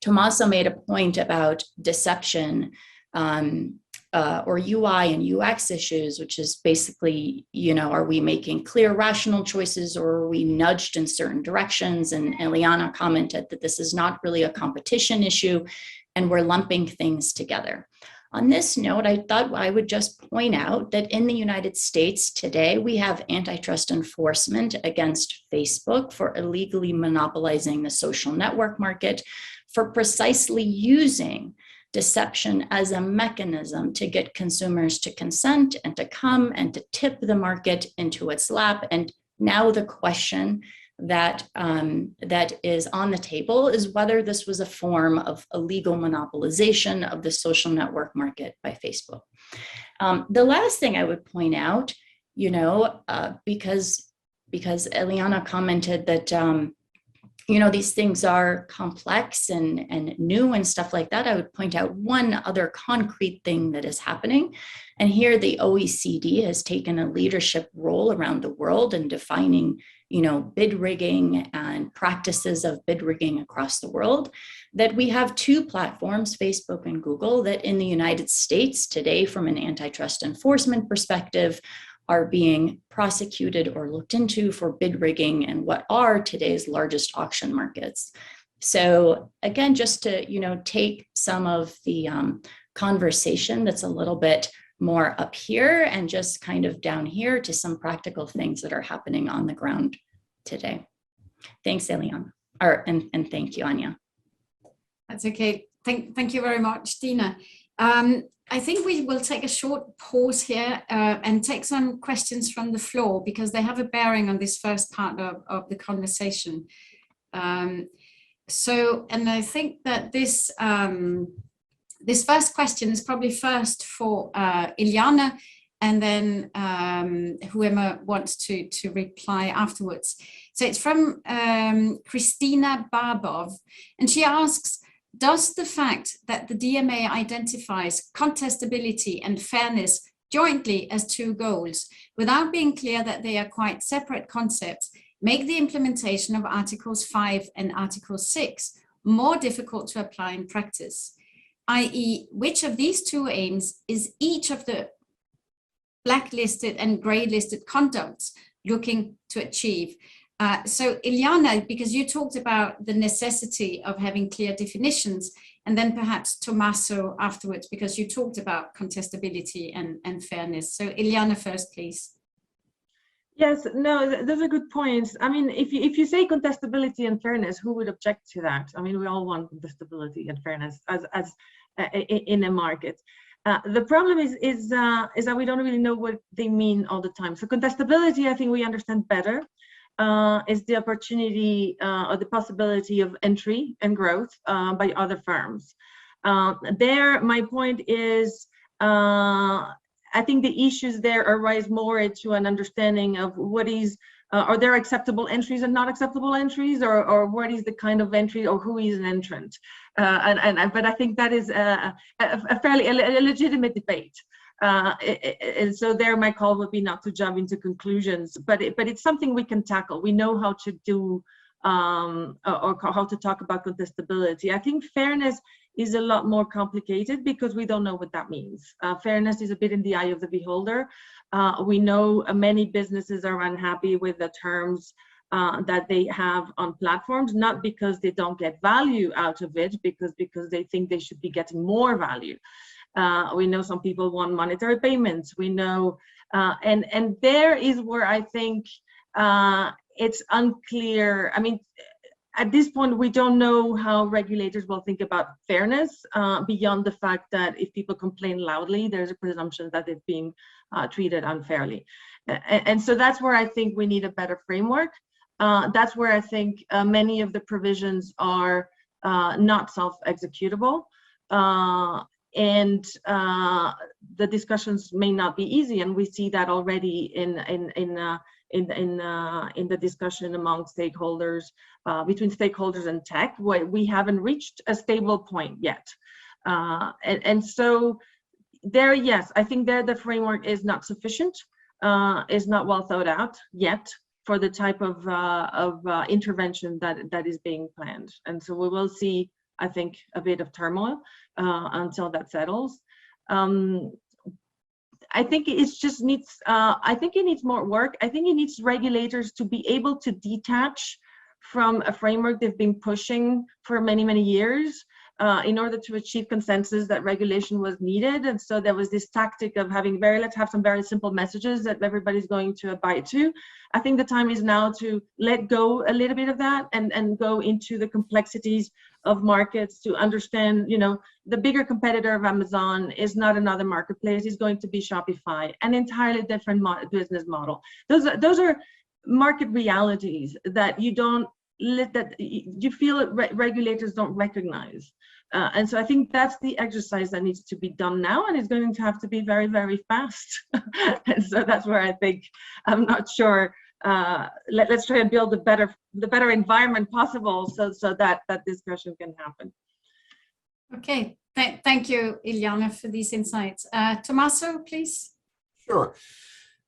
Tommaso made a point about deception or UI and UX issues, which is basically, are we making clear, rational choices, or are we nudged in certain directions? And Eliana commented that this is not really a competition issue, and we're lumping things together. On this note, I thought I would just point out that in the United States today, we have antitrust enforcement against Facebook for illegally monopolizing the social network market, for precisely using deception as a mechanism to get consumers to consent and to come and to tip the market into its lap. And now the question that is on the table is whether this was a form of illegal monopolization of the social network market by Facebook. The last thing I would point out, because Eliana commented that these things are complex and new and stuff like that, I would point out one other concrete thing that is happening. And here the OECD has taken a leadership role around the world in defining bid rigging and practices of bid rigging across the world, that we have two platforms, Facebook and Google, that in the United States today, from an antitrust enforcement perspective, are being prosecuted or looked into for bid rigging in what are today's largest auction markets. So again, just to take some of the conversation that's a little bit more up here and just kind of down here to some practical things that are happening on the ground today. Thanks, Eliana, and thank you, Ania.
That's okay. Thank you very much, Dina. I think we will take a short pause here and take some questions from the floor because they have a bearing on this first part of the conversation. And I think that this first question is probably first for Eliana, and then whoever wants to reply afterwards. So it's from Christina Barbov, and she asks, does the fact that the DMA identifies contestability and fairness jointly as two goals, without being clear that they are quite separate concepts, make the implementation of Articles 5 and Article 6 more difficult to apply in practice? I.e., which of these two aims is each of the blacklisted and grey-listed conducts looking to achieve? So Eliana, because you talked about the necessity of having clear definitions, and then perhaps Tommaso afterwards, because you talked about contestability and fairness. So Eliana first, please.
Yes, no, those are good points. I mean, if you say contestability and fairness, who would object to that? I mean, we all want contestability and fairness as in a market. The problem is that we don't really know what they mean all the time. So contestability, I think we understand better. Is the opportunity or the possibility of entry and growth by other firms. There, my point is, I think the issues there arise more into an understanding of what is, are there acceptable entries and not acceptable entries, or what is the kind of entry, or who is an entrant? But I think that is a fairly legitimate debate. And so there, my call would be not to jump into conclusions, but it's something we can tackle. We know how to do or how to talk about contestability. I think fairness is a lot more complicated because we don't know what that means. Fairness is a bit in the eye of the beholder. We know many businesses are unhappy with the terms that they have on platforms, not because they don't get value out of it, because they think they should be getting more value. We know some people want monetary payments. We know, and there is where I think it's unclear. I mean, at this point, we don't know how regulators will think about fairness beyond the fact that if people complain loudly, there's a presumption that it's being treated unfairly. And so that's where I think we need a better framework. That's where I think many of the provisions are not self-executable. And the discussions may not be easy, and we see that already in the discussion among stakeholders, between stakeholders and tech, where we haven't reached a stable point yet. And so there, yes, I think there the framework is not sufficient, is not well thought out yet for the type of intervention that is being planned. And so we will see, I think, a bit of turmoil until that settles. I think it just needs, I think it needs more work. I think it needs regulators to be able to detach from a framework they've been pushing for many, many years in order to achieve consensus that regulation was needed. And so there was this tactic of having let's have some very simple messages that everybody's going to abide to. I think the time is now to let go a little bit of that and go into the complexities of markets, to understand, you know, the bigger competitor of Amazon is not another marketplace, it's going to be Shopify, an entirely different business model. Those are market realities that you don't you feel regulators don't recognize. And so I think that's the exercise that needs to be done now, and it's going to have to be very, very fast. And so that's where I think, I'm not sure, let's try and build the better environment possible so that discussion can happen.
Okay, thank you, Eliana, for these insights. Tommaso, please.
Sure.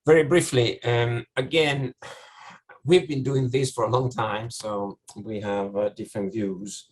Very briefly, again, we've been doing this for a long time, so we have different views.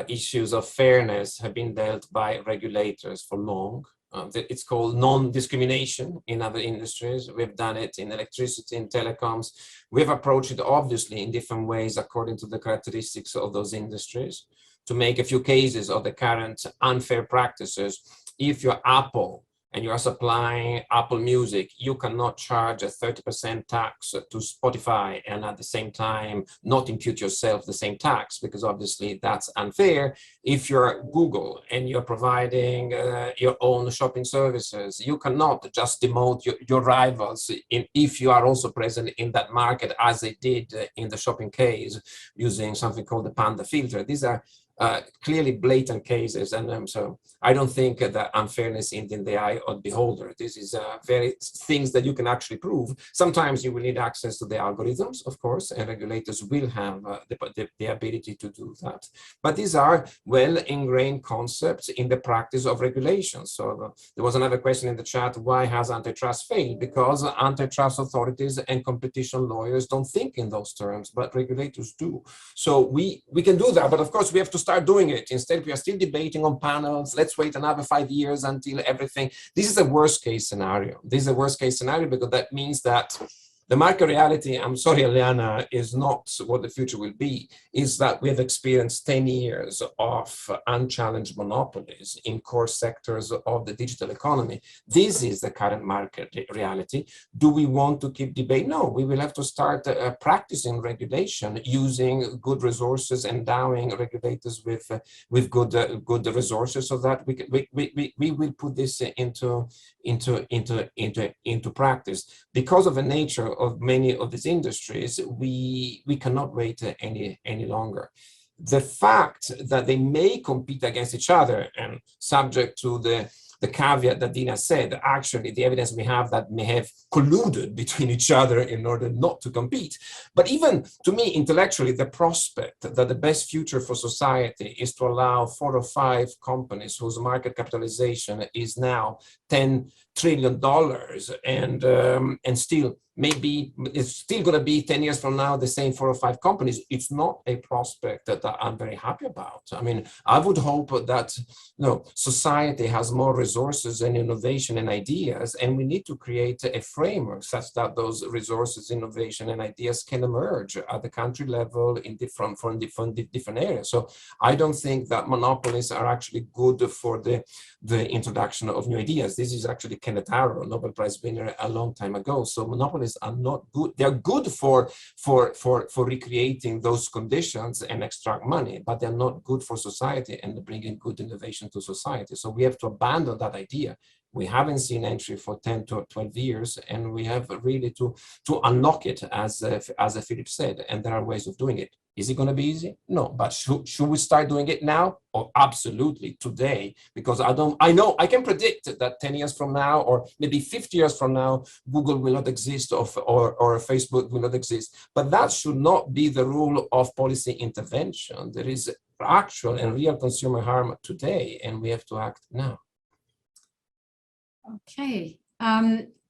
Issues of fairness have been dealt by regulators for long. It's called non-discrimination in other industries. We've done it in electricity, in telecoms. We've approached it obviously in different ways according to the characteristics of those industries. To make a few cases of the current unfair practices, if you're Apple and you are supplying Apple Music, you cannot charge a 30% tax to Spotify and at the same time not impute yourself the same tax, because obviously that's unfair. If you're Google and you're providing your own shopping services, you cannot just demote your rivals if you are also present in that market, as they did in the shopping case using something called the Panda filter. These are clearly blatant cases, and so I don't think that unfairness is in the eye of the beholder. This is very things that you can actually prove. Sometimes you will need access to the algorithms, of course, and regulators will have the ability to do that. But these are well ingrained concepts in the practice of regulation. So there was another question in the chat: why has antitrust failed? Because antitrust authorities and competition lawyers don't think in those terms, but regulators do. So we can do that, but of course we have to start doing it. Instead, we are still debating on panels. Let's wait another 5 years until everything. This is a worst case scenario. This is a worst case scenario because that means that the market reality, I'm sorry, Eliana, is not what the future will be, is that we have experienced 10 years of unchallenged monopolies in core sectors of the digital economy. This is the current market reality. Do we want to keep debate? No, we will have to start practicing regulation, using good resources, endowing regulators with good resources, so that we will put this into practice. Because of the nature of many of these industries, we cannot wait any longer. The fact that they may compete against each other, and subject to the caveat that Dina said, actually the evidence we have that may have colluded between each other in order not to compete. But even to me, intellectually, the prospect that the best future for society is to allow 4 or 5 companies whose market capitalization is now $10 trillion and still maybe it's still going to be 10 years from now the same 4 or 5 companies, it's not a prospect that I'm very happy about. I mean, I would hope that society has more resources and innovation and ideas, and we need to create a framework such that those resources, innovation, and ideas can emerge at the country level in different areas. So I don't think that monopolies are actually good for the introduction of new ideas. This is actually Kenneth Arrow, Nobel Prize winner a long time ago. So monopolies policies are not good. They're good for recreating those conditions and extract money, but they're not good for society and bringing good innovation to society. So we have to abandon that idea. We haven't seen entry for 10 to 12 years, and we have really to unlock it, as Philip said, and there are ways of doing it. Is it going to be easy? No, but should we start doing it now? Oh, absolutely, today, because I can predict that 10 years from now, or maybe 50 years from now, Google will not exist, or Facebook will not exist, but that should not be the rule of policy intervention. There is actual and real consumer harm today, and we have to act now.
Okay.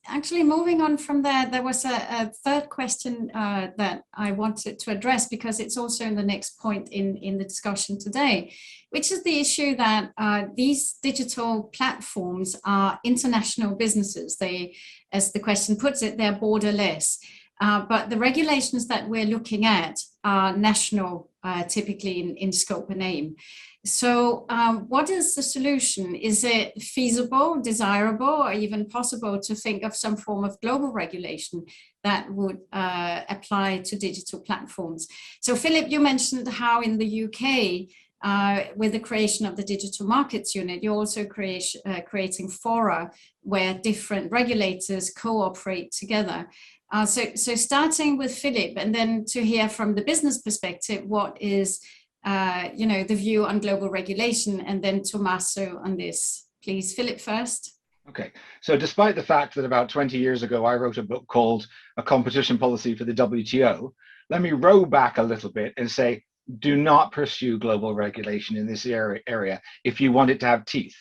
Actually, moving on from there was a third question that I wanted to address, because it's also in the next point in the discussion today, which is the issue that these digital platforms are international businesses. They, as the question puts it, they're borderless. But the regulations that we're looking at are national, typically in scope and aim. So what is the solution? Is it feasible, desirable, or even possible to think of some form of global regulation that would apply to digital platforms? So Philip, you mentioned how in the UK, with the creation of the Digital Markets Unit, you're also creating fora where different regulators cooperate together. So starting with Philip, and then to hear from the business perspective, what is the view on global regulation, and then Tommaso on this. Please, Philip first.
Okay, so despite the fact that about 20 years ago, I wrote a book called A Competition Policy for the WTO, let me row back a little bit and say, do not pursue global regulation in this area if you want it to have teeth.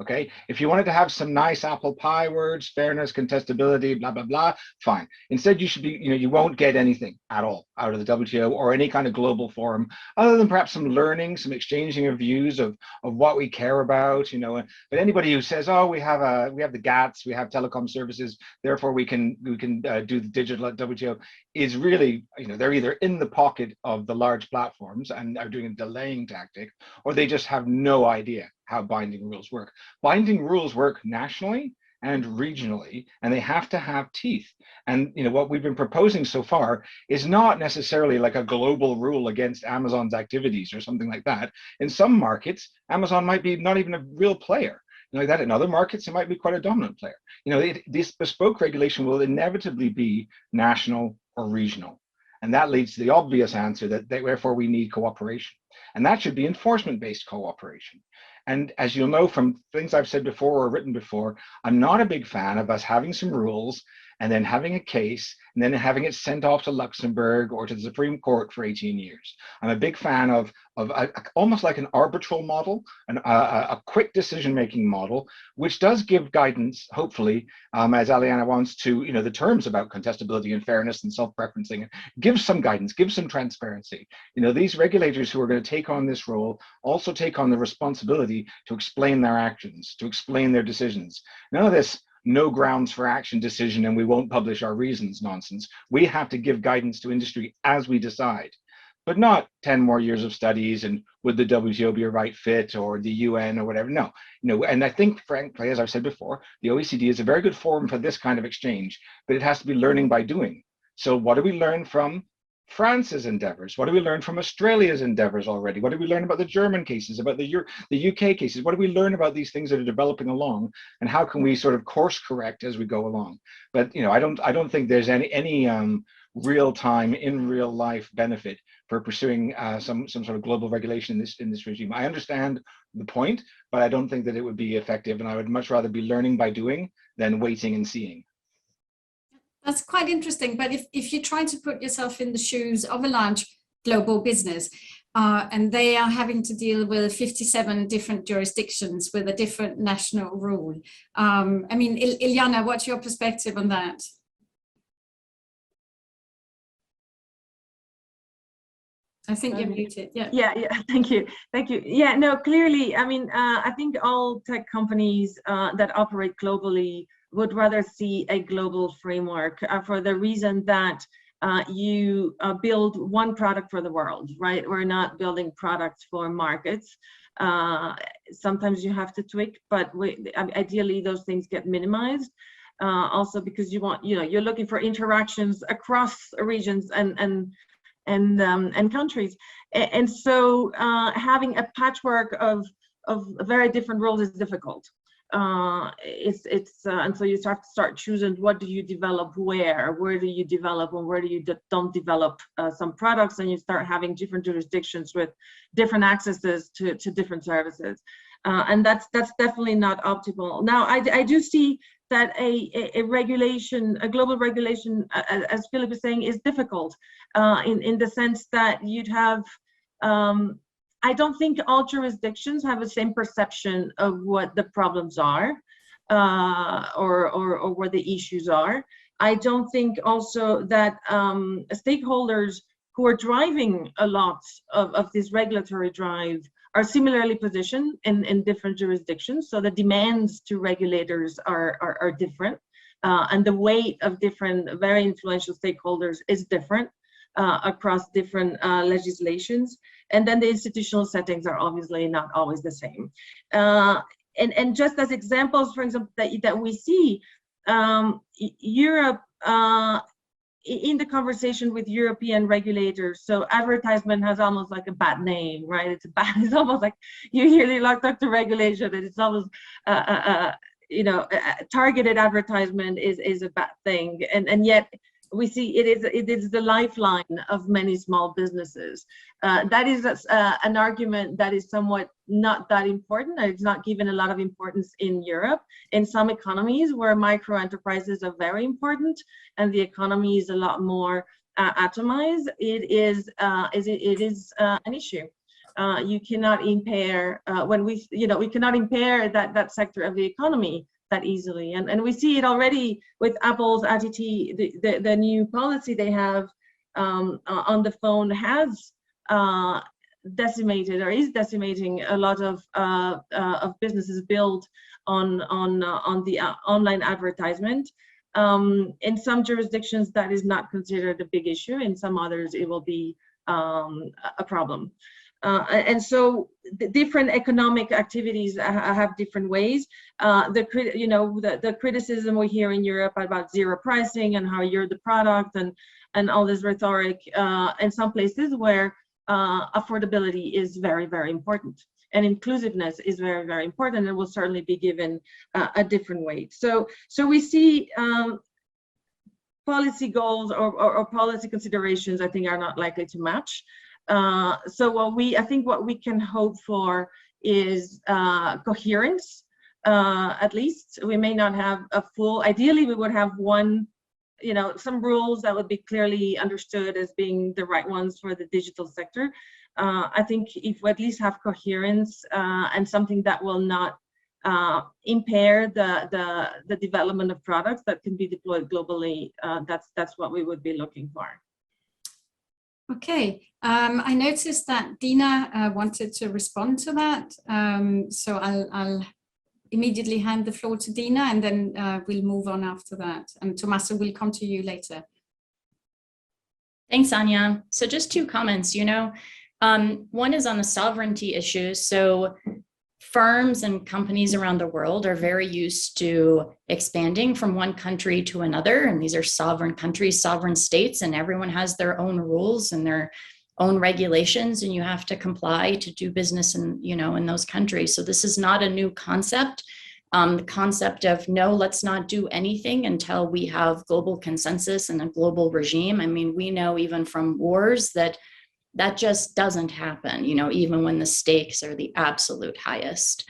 Okay, if you wanted to have some nice apple pie words, fairness, contestability, blah, blah, blah, fine. Instead, you should be, you won't get anything at all out of the WTO or any kind of global forum, other than perhaps some learning, some exchanging of views of what we care about, But anybody who says, oh, we have the GATS, we have telecom services, therefore we can do the digital at WTO, is really, they're either in the pocket of the large platforms and are doing a delaying tactic, or they just have no idea how binding rules work. Binding rules work nationally and regionally, and they have to have teeth. And what we've been proposing so far is not necessarily like a global rule against Amazon's activities or something like that. In some markets, Amazon might be not even a real player. Like that. In other markets, it might be quite a dominant player. This bespoke regulation will inevitably be national or regional. And that leads to the obvious answer that therefore we need cooperation. And that should be enforcement-based cooperation. And as you'll know from things I've said before or written before, I'm not a big fan of us having some rules and then having a case and then having it sent off to Luxembourg or to the Supreme Court for 18 years. I'm a big fan of almost like an arbitral model, a quick decision-making model, which does give guidance, hopefully, as Eliana wants to, the terms about contestability and fairness and self-preferencing, give some guidance, give some transparency. These regulators who are going to take on this role also take on the responsibility to explain their actions, to explain their decisions. None of this no grounds for action decision and we won't publish our reasons nonsense. We have to give guidance to industry as we decide, but not 10 more years of studies and would the WTO be a right fit or the UN or whatever. No, and I think, frankly, as I've said before, the OECD is a very good forum for this kind of exchange, but it has to be learning by doing. So what do we learn from France's endeavors? What do we learn from Australia's endeavors already? What do we learn about the German cases, about the UK cases? What do we learn about these things that are developing along, and how can we sort of course correct as we go along? But I don't think there's any real time in real life benefit for pursuing some sort of global regulation in this regime. I understand the point, but I don't think that it would be effective, and I would much rather be learning by doing than waiting and seeing.
That's quite interesting. But if you're trying to put yourself in the shoes of a large global business, and they are having to deal with 57 different jurisdictions with a different national rule. Eliana, what's your perspective on that? I think you're muted. Yeah.
Thank you. Yeah, no, clearly, I think all tech companies that operate globally would rather see a global framework for the reason that you build one product for the world, right? We're not building products for markets. Sometimes you have to tweak, but ideally those things get minimized. also because you want, you're looking for interactions across regions and countries, and so having a patchwork of very different rules is difficult. And so you have to start choosing what do you develop where do you develop and where do you don't develop some products, and you start having different jurisdictions with different accesses to different services, and that's definitely not optimal. Now I do see that a regulation, a global regulation, as Philip is saying, is difficult in the sense that you'd have I don't think all jurisdictions have the same perception of what the problems are or what the issues are. I don't think also that stakeholders who are driving a lot of this regulatory drive are similarly positioned in different jurisdictions. So the demands to regulators are different, and the weight of different very influential stakeholders is different across different legislations. And then the institutional settings are obviously not always the same. And just as examples, for example, that we see, Europe, in the conversation with European regulators, so advertisement has almost like a bad name, right? It's almost like you hear like Dr. Regulation, and it's almost, targeted advertisement is a bad thing. And yet, we see it is the lifeline of many small businesses. That is an argument that is somewhat not that important. It's not given a lot of importance in Europe. In some economies where micro enterprises are very important and the economy is a lot more atomized, it is an issue. You cannot impair we cannot impair that sector of the economy that easily, and we see it already with Apple's ATT. The new policy they have on the phone has decimated or is decimating a lot of businesses built on the online advertisement. In some jurisdictions that is not considered a big issue. In some others it will be a problem. And so the different economic activities have different ways. The criticism we hear in Europe about zero pricing and how you're the product and all this rhetoric, in some places where affordability is very, very important and inclusiveness is very, very important and will certainly be given a different weight. So we see policy goals or policy considerations, I think, are not likely to match. So I think what we can hope for is coherence. At least we may not have a full, ideally we would have one, some rules that would be clearly understood as being the right ones for the digital sector. I think if we at least have coherence and something that will not impair the development of products that can be deployed globally, that's what we would be looking for.
Okay, I noticed that Dina wanted to respond to that, so I'll immediately hand the floor to Dina, and then we'll move on after that. And Tommaso, will come to you later.
Thanks, Ania. So just two comments. One is on the sovereignty issue. So firms and companies around the world are very used to expanding from one country to another. And these are sovereign countries, sovereign states, and everyone has their own rules and their own regulations, and you have to comply to do business in those countries. So this is not a new concept. The concept of no, let's not do anything until we have global consensus and a global regime. I mean, we know even from wars that just doesn't happen, even when the stakes are the absolute highest.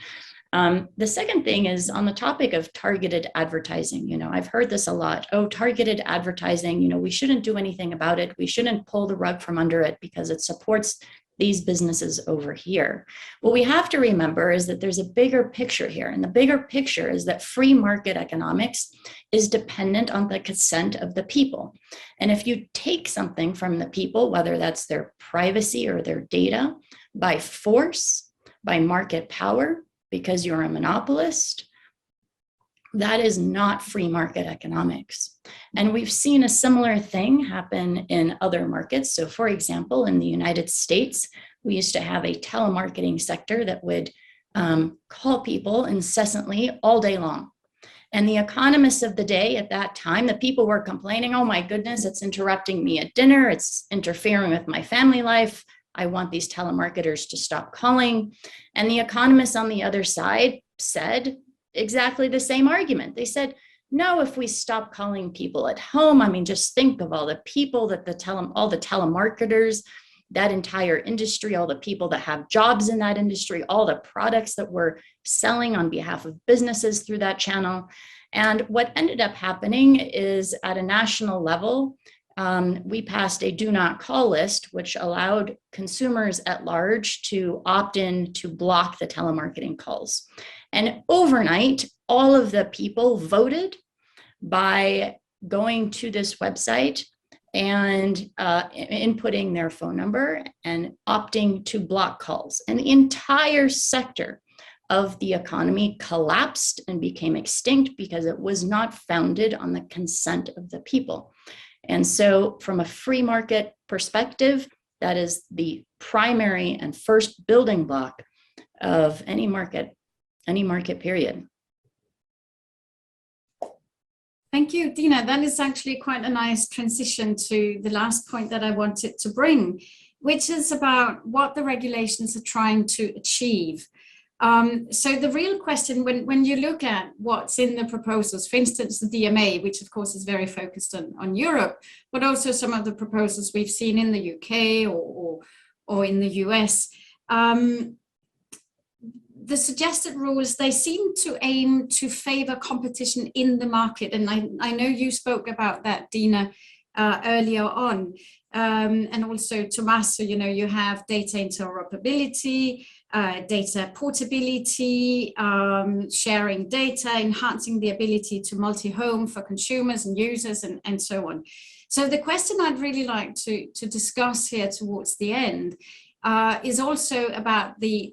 The second thing is on the topic of targeted advertising. I've heard this a lot. Oh, targeted advertising, we shouldn't do anything about it. We shouldn't pull the rug from under it because it supports these businesses over here. What we have to remember is that there's a bigger picture here. And the bigger picture is that free market economics is dependent on the consent of the people. And if you take something from the people, whether that's their privacy or their data, by force, by market power, because you're a monopolist, that is not free market economics. And we've seen a similar thing happen in other markets. So for example, in the United States, we used to have a telemarketing sector that would call people incessantly all day long. And the economists of the day at that time, the people were complaining, oh my goodness, it's interrupting me at dinner. It's interfering with my family life. I want these telemarketers to stop calling. And the economists on the other side said exactly the same argument. They said, no, if we stop calling people at home, I mean, just think of all the people that all the telemarketers, that entire industry, all the people that have jobs in that industry, all the products that we're selling on behalf of businesses through that channel. And what ended up happening is at a national level, we passed a do not call list, which allowed consumers at large to opt in to block the telemarketing calls. And overnight, all of the people voted by going to this website and inputting their phone number and opting to block calls. And the entire sector of the economy collapsed and became extinct because it was not founded on the consent of the people. And so from a free market perspective, that is the primary and first building block of any market period.
Thank you, Dina. That is actually quite a nice transition to the last point that I wanted to bring, which is about what the regulations are trying to achieve. So the real question, when you look at what's in the proposals, for instance, the DMA, which of course is very focused on Europe, but also some of the proposals we've seen in the UK or in the US, the suggested rules, they seem to aim to favor competition in the market. And I know you spoke about that, Dina, earlier on. And also, Tommaso, you know, you have data interoperability, data portability, sharing data, enhancing the ability to multi-home for consumers and users, and so on. So the question I'd really like to discuss here towards the end is also about the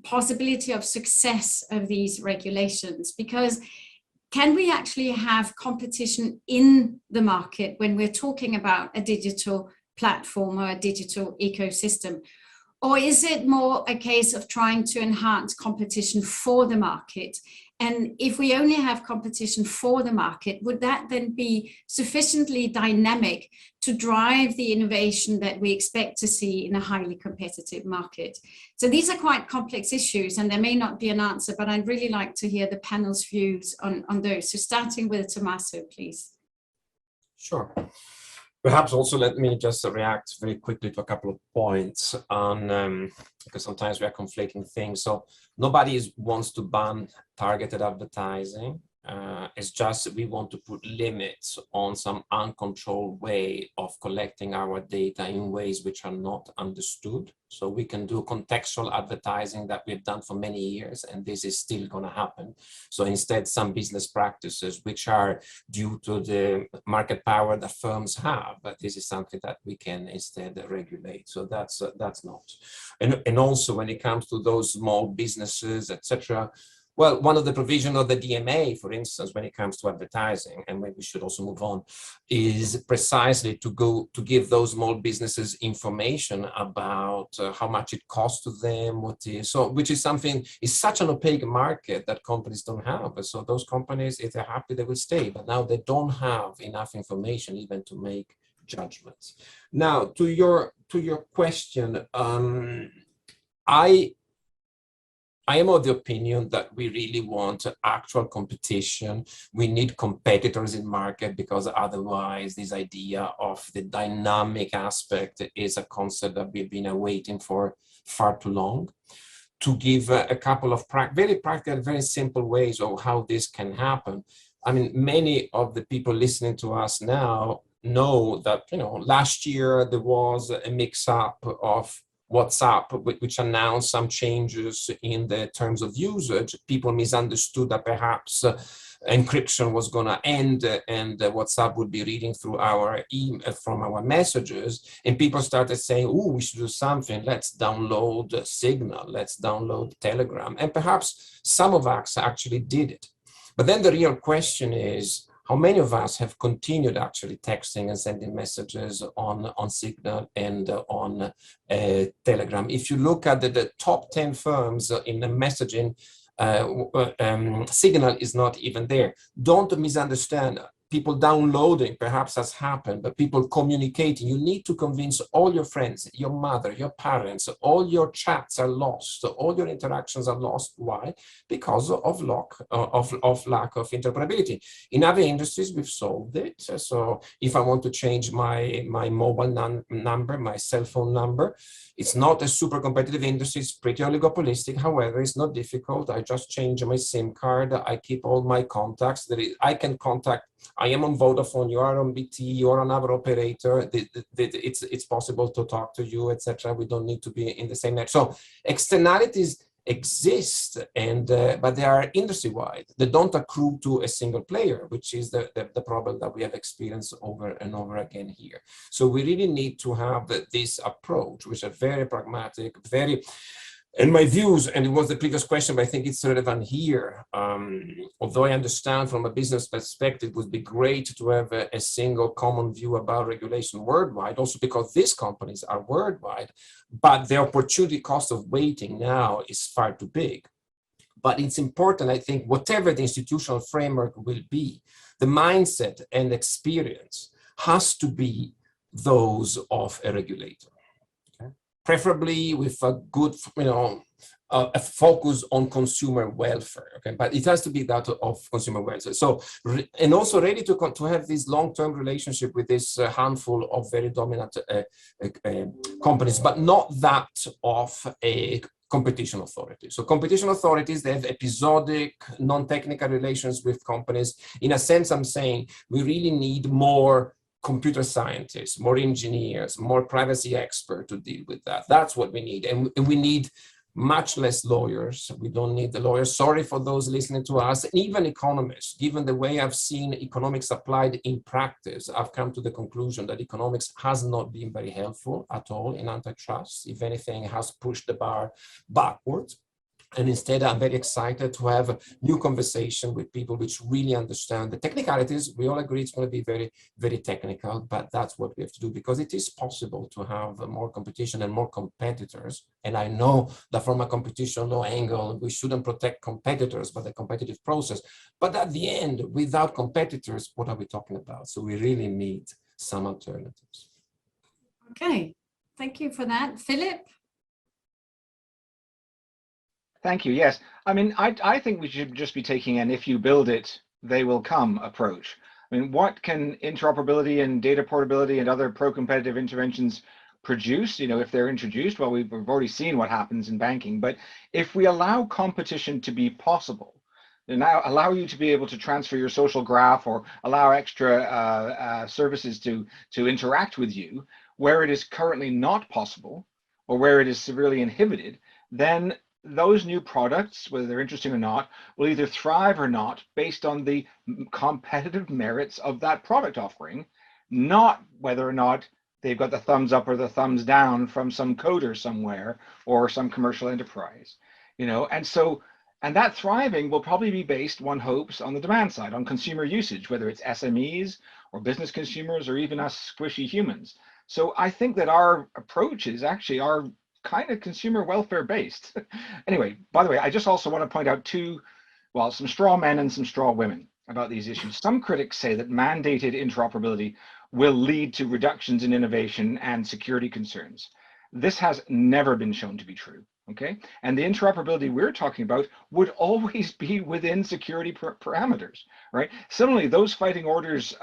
possibility of success of these regulations, because can we actually have competition in the market when we're talking about a digital platform or a digital ecosystem? Or is it more a case of trying to enhance competition for the market? And if we only have competition for the market, would that then be sufficiently dynamic to drive the innovation that we expect to see in a highly competitive market? So these are quite complex issues, and there may not be an answer, but I'd really like to hear the panel's views on those. So starting with Tommaso, please.
Sure. Perhaps also let me just react very quickly to a couple of points on, because sometimes we are conflating things. So nobody wants to ban targeted advertising. It's just we want to put limits on some uncontrolled way of collecting our data in ways which are not understood. So we can do contextual advertising that we've done for many years, and this is still going to happen. So instead, some business practices which are due to the market power that firms have, but this is something that we can instead regulate. So that's not. And also when it comes to those small businesses, etc. Well, one of the provisions of the DMA, for instance, when it comes to advertising, and maybe we should also move on, is precisely to give those small businesses information about how much it costs to them, which is something, is such an opaque market that companies don't have. So those companies, if they're happy, they will stay, but now they don't have enough information even to make judgments. Now, to your question, I am of the opinion that we really want actual competition. We need competitors in market, because otherwise this idea of the dynamic aspect is a concept that we've been awaiting for far too long. To give a couple of very practical, very simple ways of how this can happen. I mean, many of the people listening to us now know that, you know, last year there was a mix-up of WhatsApp, which announced some changes in the terms of usage. People misunderstood that perhaps encryption was going to end and WhatsApp would be reading through our from our messages. And people started saying, oh, we should do something. Let's download Signal. Let's download Telegram. And perhaps some of us actually did it. But then the real question is, how many of us have continued actually texting and sending messages on Signal and on Telegram? If you look at the top 10 firms in the messaging signal is not even there. Don't misunderstand. People downloading perhaps has happened, but people communicating. You need to convince all your friends, your mother, your parents, all your chats are lost, all your interactions are lost. Why? Because of lack of interoperability. In other industries, we've solved it. So if I want to change my mobile number, my cell phone number, it's not a super competitive industry, it's pretty oligopolistic. However, it's not difficult. I just change my SIM card. I keep all my contacts. I can contact, I am on Vodafone, you are on BT, you are another operator. It's possible to talk to you, etc. We don't need to be in the same net. So externalities exist, and but they are industry-wide. They don't accrue to a single player, which is the problem that we have experienced over and over again here. So we really need to have this approach, which is very pragmatic, very, and my views, and it was the previous question, but I think it's relevant here. Although I understand from a business perspective, it would be great to have a single common view about regulation worldwide, also because these companies are worldwide, but the opportunity cost of waiting now is far too big. But it's important, I think, whatever the institutional framework will be, the mindset and experience has to be those of a regulator. Preferably with a good, a focus on consumer welfare, okay? But it has to be that of consumer welfare. So, and also ready to have this long-term relationship with this handful of very dominant companies, but not that of a competition authority. So competition authorities, they have episodic, non-technical relations with companies. In a sense, I'm saying we really need more computer scientists, more engineers, more privacy experts to deal with that. That's what we need. And we need much less lawyers. We don't need the lawyers. Sorry for those listening to us. And even economists, given the way I've seen economics applied in practice, I've come to the conclusion that economics has not been very helpful at all in antitrust. If anything, it has pushed the bar backwards. And instead, I'm very excited to have a new conversation with people which really understand the technicalities. We all agree it's going to be very, very technical, but that's what we have to do, because it is possible to have more competition and more competitors. And I know that from a competition law angle, we shouldn't protect competitors, but the competitive process. But at the end, without competitors, what are we talking about? So we really need some alternatives.
Okay, thank you for that. Philip?
Thank you. Yes, I mean, I think we should just be taking an if you build it, they will come approach. I mean, what can interoperability and data portability and other pro-competitive interventions produce? If they're introduced, well, we've already seen what happens in banking. But if we allow competition to be possible, and now allow you to be able to transfer your social graph or allow extra services to interact with you where it is currently not possible or where it is severely inhibited, then those new products, whether they're interesting or not, will either thrive or not based on the competitive merits of that product offering, not whether or not they've got the thumbs up or the thumbs down from some coder somewhere or some commercial enterprise. And that thriving will probably be based, one hopes, on the demand side, on consumer usage, whether it's SMEs or business consumers or even us squishy humans. So I think that our approaches actually are kind of consumer welfare based. Anyway, by the way, I just also want to point out some straw men and some straw women about these issues. Some critics say that mandated interoperability will lead to reductions in innovation and security concerns. This has never been shown to be true, okay? And the interoperability we're talking about would always be within security parameters, right? Similarly, those fighting orders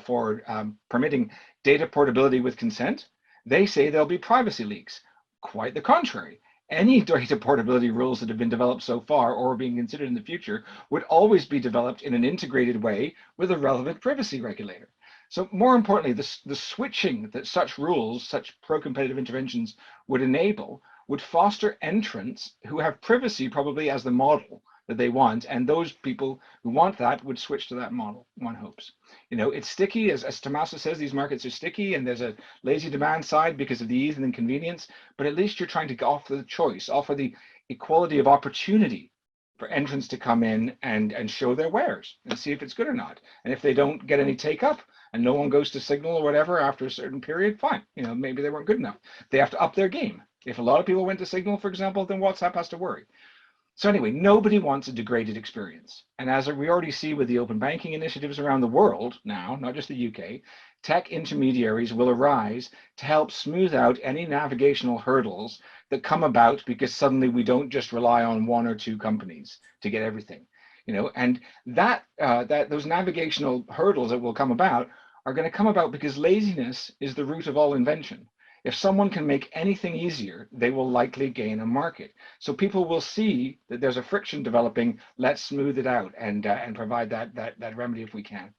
for permitting data portability with consent, they say there'll be privacy leaks. Quite the contrary. Any data portability rules that have been developed so far or are being considered in the future would always be developed in an integrated way with a relevant privacy regulator. So more importantly, the switching that such rules, such pro-competitive interventions would enable would foster entrants who have privacy probably as the model that they want, and those people who want that would switch to that model, one hopes. It's sticky, as Tommaso says, these markets are sticky, and there's a lazy demand side because of the ease and inconvenience, but at least you're trying to offer the choice, offer the equality of opportunity for entrants to come in and show their wares and see if it's good or not. And if they don't get any take up and no one goes to Signal or whatever after a certain period, fine, maybe they weren't good enough. They have to up their game. If a lot of people went to Signal, for example, then WhatsApp has to worry. So anyway, nobody wants a degraded experience. And as we already see with the open banking initiatives around the world now, not just the UK, tech intermediaries will arise to help smooth out any navigational hurdles that come about because suddenly we don't just rely on one or two companies to get everything, you know, and those navigational hurdles that will come about are going to come about because laziness is the root of all invention. If someone can make anything easier, they will likely gain a market. So people will see that there's a friction developing. Let's smooth it out and provide that remedy if we can.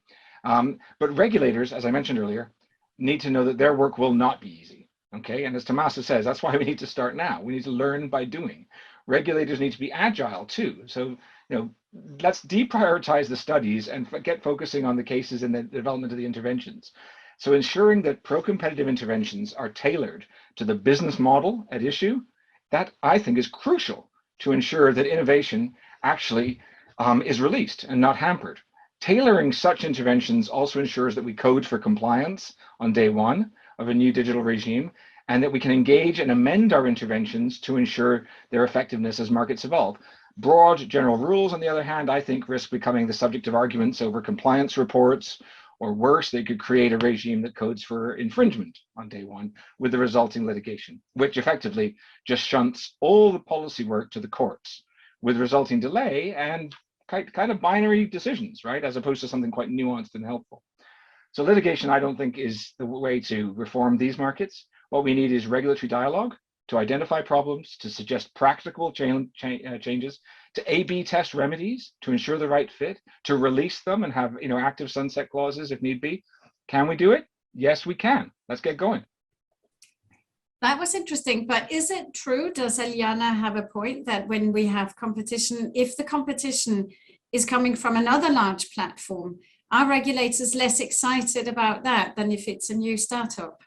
But regulators, as I mentioned earlier, need to know that their work will not be easy. Okay, and as Tommaso says, that's why we need to start now. We need to learn by doing. Regulators need to be agile too. So, you know, let's deprioritize the studies and get focusing on the cases and the development of the interventions. So ensuring that pro-competitive interventions are tailored to the business model at issue, that I think is crucial to ensure that innovation actually is released and not hampered. Tailoring such interventions also ensures that we code for compliance on day one of a new digital regime, and that we can engage and amend our interventions to ensure their effectiveness as markets evolve. Broad general rules, on the other hand, I think risk becoming the subject of arguments over compliance reports, or worse, they could create a regime that codes for infringement on day one with the resulting litigation, which effectively just shunts all the policy work to the courts with resulting delay and kind of binary decisions, right? As opposed to something quite nuanced and helpful. So litigation, I don't think, is the way to reform these markets. What we need is regulatory dialogue to identify problems, to suggest practical changes, to A/B test remedies to ensure the right fit, to release them and have, you know, active sunset clauses if need be. Can we do it? Yes, we can. Let's get going.
That was interesting, but is it true, does Eliana have a point, that when we have competition, if the competition is coming from another large platform, are regulators less excited about that than if it's a new startup?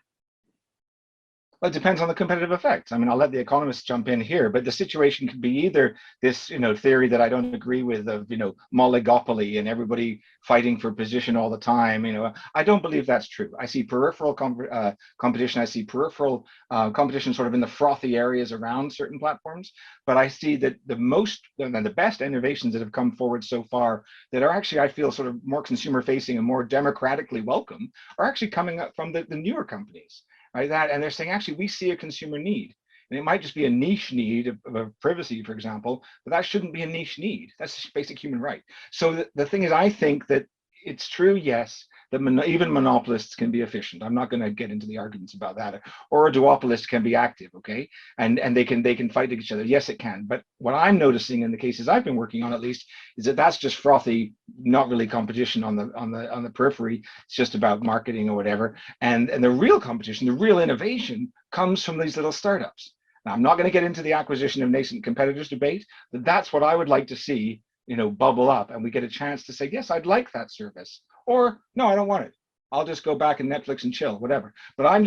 Well, it depends on the competitive effect. I mean, I'll let the economists jump in here, but the situation could be either this, you know, theory that I don't agree with of, you know, oligopoly and everybody fighting for position all the time. You know, I don't believe that's true. I see peripheral competition. I see peripheral competition sort of in the frothy areas around certain platforms. But I see that the best innovations that have come forward so far that are actually, I feel, sort of more consumer facing and more democratically welcome are actually coming up from the newer companies. Right, and they're saying, actually, we see a consumer need. And it might just be a niche need of privacy, for example, but that shouldn't be a niche need. That's a basic human right. So the thing is, I think that it's true, yes, that even monopolists can be efficient. I'm not going to get into the arguments about that. Or a duopolist can be active, okay? And they can fight each other. Yes, it can. But what I'm noticing in the cases I've been working on, at least, is that that's just frothy, not really competition on the periphery. It's just about marketing or whatever. And the real competition, the real innovation, comes from these little startups. Now, I'm not going to get into the acquisition of nascent competitors debate, but that's what I would like to see, you know, bubble up, and we get a chance to say, yes, I'd like that service, or no, I don't want it. I'll just go back and Netflix and chill, whatever. But I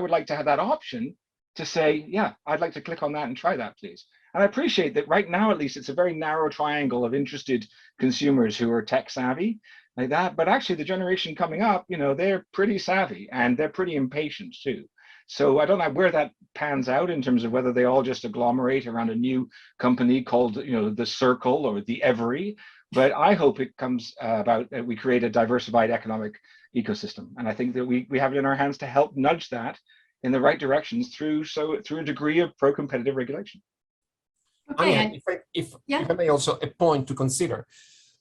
would like to have that option to say, yeah, I'd like to click on that and try that, please. And I appreciate that right now, at least, it's a very narrow triangle of interested consumers who are tech savvy like that. But actually the generation coming up, you know, they're pretty savvy and they're pretty impatient too. So I don't know where that pans out in terms of whether they all just agglomerate around a new company called, you know, the Circle or the Every. But I hope it comes about that we create a diversified economic ecosystem. And I think that we have it in our hands to help nudge that in the right directions through a degree of pro-competitive regulation.
Okay.
Ania, if I may also a point to consider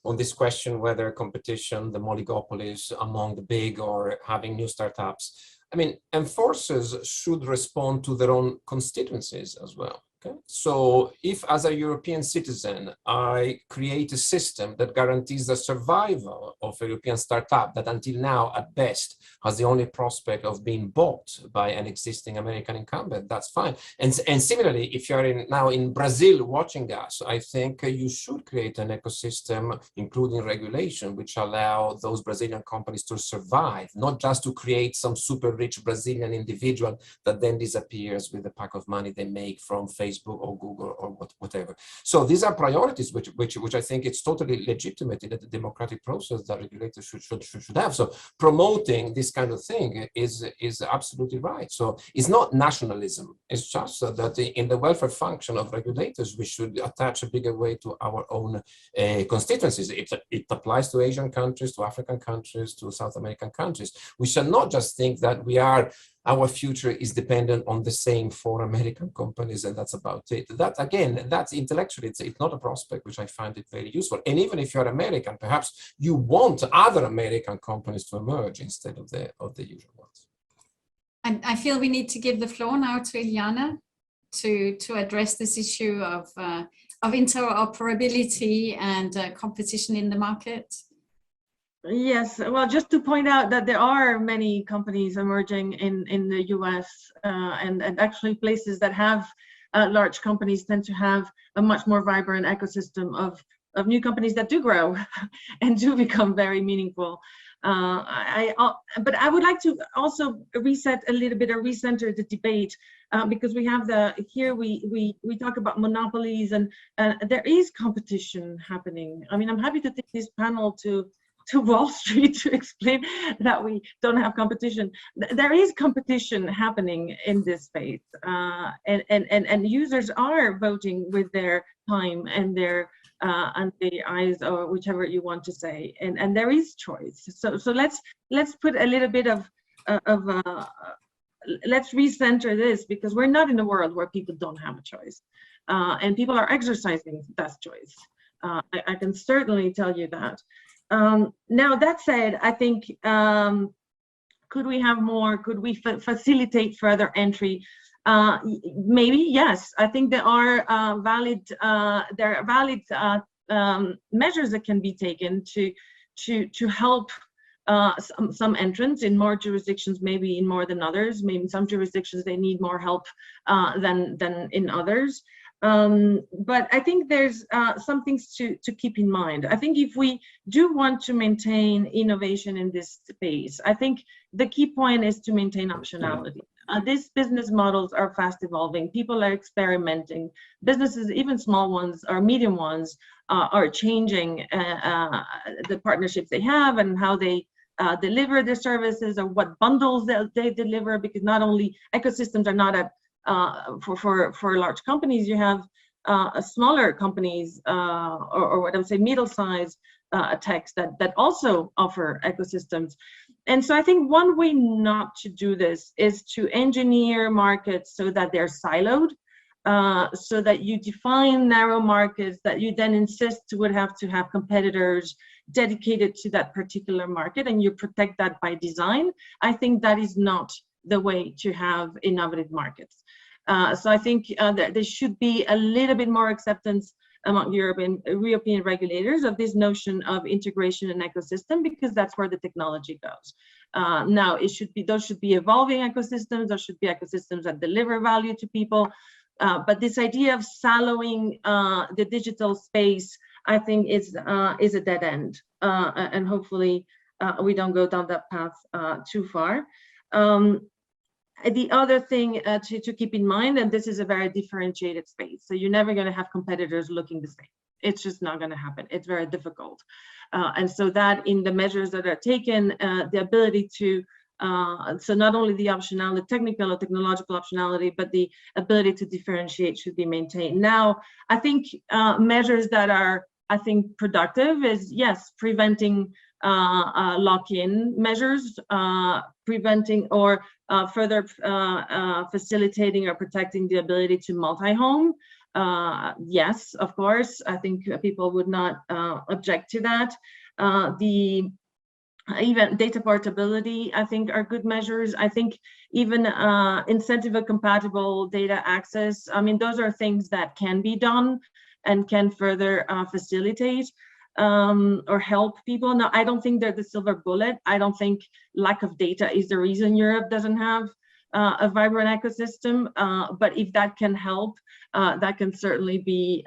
on this question, whether competition, the oligopolies among the big or having new startups. I mean, enforcers should respond to their own constituencies as well. Okay? So if as a European citizen, I create a system that guarantees the survival of a European startup that until now, at best, has the only prospect of being bought by an existing American incumbent, that's fine. And similarly, if you're now in Brazil watching us, I think you should create an ecosystem, including regulation, which allow those Brazilian companies to survive, not just to create some super rich Brazilian individual that then disappears with the pack of money they make from Facebook Facebook or Google or whatever. So these are priorities which I think it's totally legitimate in the democratic process that regulators should have. So promoting this kind of thing is absolutely right. So it's not nationalism. It's just that in the welfare function of regulators, we should attach a bigger weight to our own constituencies. It applies to Asian countries, to African countries, to South American countries. We shall not just think that our future is dependent on the same 4 American companies and that's about it. That again, that's intellectually, it's not a prospect which I find it very useful. And even if you're American, perhaps you want other American companies to emerge instead of the usual ones.
And I feel we need to give the floor now to Eliana to address this issue of interoperability and competition in the market.
Yes, well, just to point out that there are many companies emerging in the US and actually places that have large companies tend to have a much more vibrant ecosystem of new companies that do grow and do become very meaningful. But I would like to also reset a little bit or recenter the debate because we have here we talk about monopolies and there is competition happening. I mean, I'm happy to take this panel to Wall Street to explain that we don't have competition. There is competition happening in this space, and users are voting with their time and their the eyes, or whichever you want to say, and there is choice. So let's put a little bit of let's recenter this, because we're not in a world where people don't have a choice, and people are exercising that choice. I can certainly tell you that. Now, that said, I think, could we have more? Could we facilitate further entry? Maybe, yes. I think there are valid measures that can be taken to help some entrants in more jurisdictions, maybe in more than others. Maybe in some jurisdictions they need more help than in others. But I think there's some things to keep in mind. I think if we do want to maintain innovation in this space, I think the key point is to maintain optionality. These business models are fast evolving. People are experimenting. Businesses, even small ones or medium ones, are changing the partnerships they have and how they deliver their services, or what bundles they deliver, because not only ecosystems are not at for large companies, you have smaller companies or what I would say middle-sized techs that also offer ecosystems. And so I think one way not to do this is to engineer markets so that they're siloed, so that you define narrow markets that you then insist would have to have competitors dedicated to that particular market, and you protect that by design. I think that is not the way to have innovative markets. So I think that there should be a little bit more acceptance among European regulators of this notion of integration and ecosystem, because that's where the technology goes. Now, those should be evolving ecosystems. Those should be ecosystems that deliver value to people. But this idea of siloing the digital space, I think, is a dead end, and hopefully we don't go down that path too far. The other thing to keep in mind, and this is a very differentiated space, so you're never going to have competitors looking the same. It's just not going to happen. It's very difficult. And so that in the measures that are taken, the ability to, so not only the optionality, technical or technological optionality, but the ability to differentiate should be maintained. Now, I think measures that are, I think, productive is, yes, preventing lock-in measures, preventing or further facilitating or protecting the ability to multi-home. Yes, of course, I think people would not object to that. Even data portability, I think, are good measures. I think even incentive compatible data access, I mean, those are things that can be done and can further facilitate or help people. Now, I don't think they're the silver bullet. I don't think lack of data is the reason Europe doesn't have a vibrant ecosystem. But if that can help, that can certainly be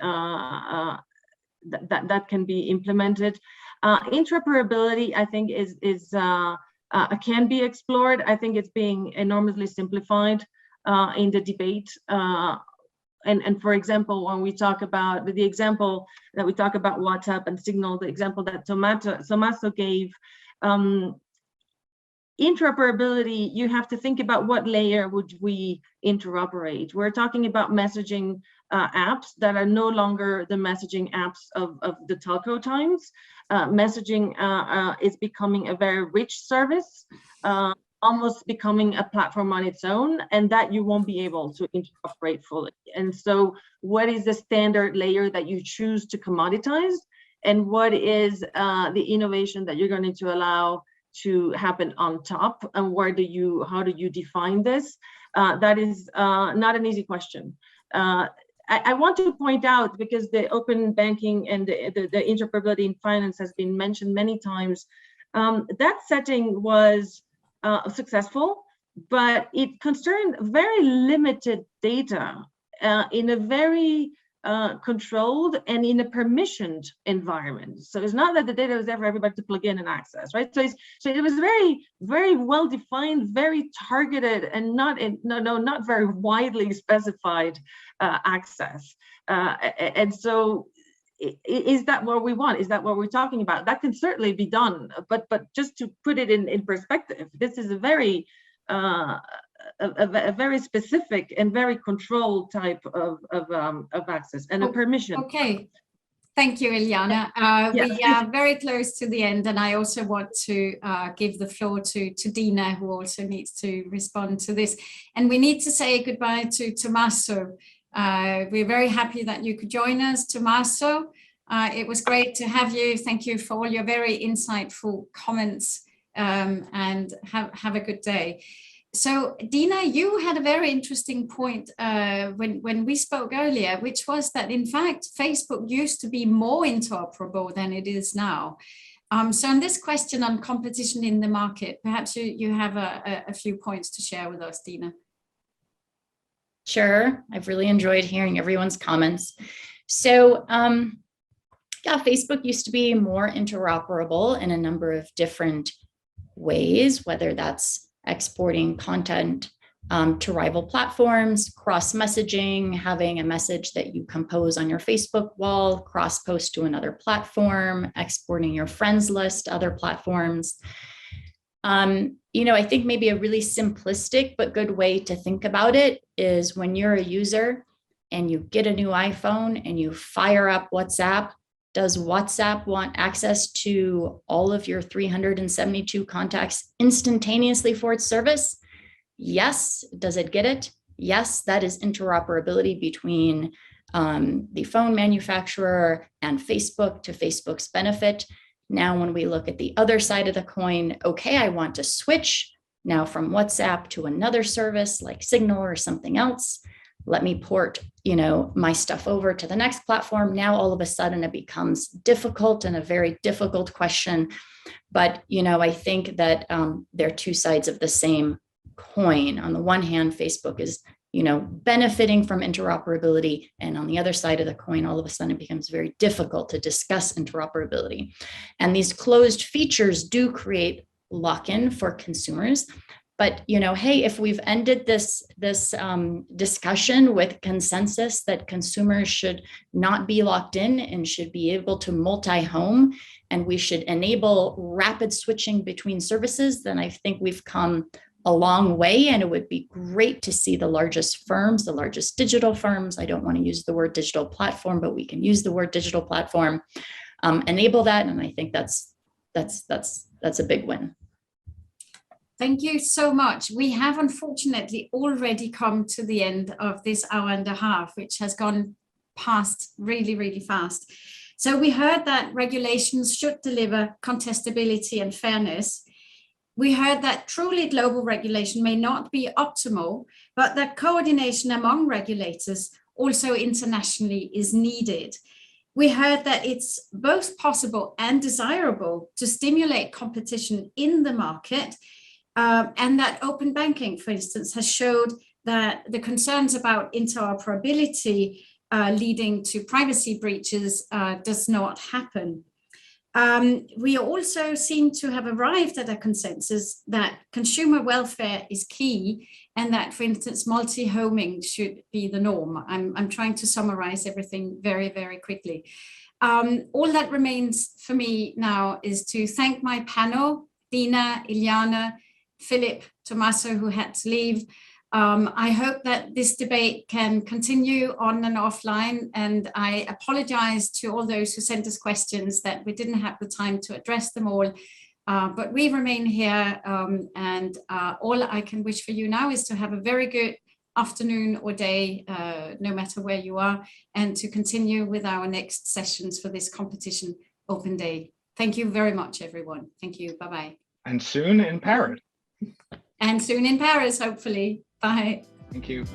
that can be implemented. Interoperability, I think, can be explored. I think it's being enormously simplified in the debate. and for example, when we talk about the example that we talk about WhatsApp and Signal, the example that Tommaso gave, interoperability, you have to think about what layer would we interoperate. We're talking about messaging apps that are no longer the messaging apps of the telco times. Messaging is becoming a very rich service, almost becoming a platform on its own, and that you won't be able to interoperate fully. And so what is the standard layer that you choose to commoditize, and what is the innovation that you're going to allow to happen on top, and how do you define this? That is not an easy question. I want to point out, because the open banking and the interoperability in finance has been mentioned many times, that setting was successful, but it concerned very limited data in a very controlled and in a permissioned environment. So it's not that the data was there for everybody to plug in and access, right? So it was very, very well defined, very targeted, and not very widely specified access. And so, is that what we want? Is that what we're talking about? That can certainly be done, but just to put it in perspective, this is a very very specific and very controlled type of access and a permission.
Okay, thank you, Eliana. We are very close to the end, and I also want to give the floor to Dina, who also needs to respond to this. And we need to say goodbye to Tommaso. We're very happy that you could join us, Tommaso. It was great to have you. Thank you for all your very insightful comments, and have a good day. So Dina, you had a very interesting point when we spoke earlier, which was that in fact, Facebook used to be more interoperable than it is now. So on this question on competition in the market, perhaps you have a few points to share with us, Dina.
Sure, I've really enjoyed hearing everyone's comments. So yeah, Facebook used to be more interoperable in a number of different ways, whether that's exporting content to rival platforms, cross-messaging, having a message that you compose on your Facebook wall, cross-post to another platform, exporting your friends list to other platforms. I think maybe a really simplistic but good way to think about it is when you're a user and you get a new iPhone and you fire up WhatsApp, does WhatsApp want access to all of your 372 contacts instantaneously for its service? Yes. Does it get it? Yes, that is interoperability between the phone manufacturer and Facebook to Facebook's benefit. Now, when we look at the other side of the coin, okay, I want to switch now from WhatsApp to another service like Signal or something else. Let me port, my stuff over to the next platform. Now, all of a sudden it becomes difficult and a very difficult question. But, I think that they're two sides of the same coin. On the one hand, Facebook is, benefiting from interoperability. And on the other side of the coin, all of a sudden it becomes very difficult to discuss interoperability. And these closed features do create lock-in for consumers. But, hey, if we've ended this discussion with consensus that consumers should not be locked in and should be able to multi-home, and we should enable rapid switching between services, then I think we've come a long way. And it would be great to see the largest firms, the largest digital firms, I don't want to use the word digital platform, but we can use the word digital platform, enable that. And I think that's a big win.
Thank you so much. We have unfortunately already come to the end of this hour and a half, which has gone past really, really fast. So we heard that regulations should deliver contestability and fairness. We heard that truly global regulation may not be optimal, but that coordination among regulators also internationally is needed. We heard that it's both possible and desirable to stimulate competition in the market, and that open banking, for instance, has showed that the concerns about interoperability leading to privacy breaches does not happen. We also seem to have arrived at a consensus that consumer welfare is key, and that, for instance, multi-homing should be the norm. I'm trying to summarize everything very, very quickly. All that remains for me now is to thank my panel, Dina, Eliana, Philip, Tommaso, who had to leave. I hope that this debate can continue on and offline, and I apologize to all those who sent us questions that we didn't have the time to address them all, but we remain here, and all I can wish for you now is to have a very good afternoon or day, no matter where you are, and to continue with our next sessions for this competition open day. Thank you very much, everyone. Thank you. Bye-bye.
And soon in Paris.
And soon in Paris, hopefully. Bye.
Thank you.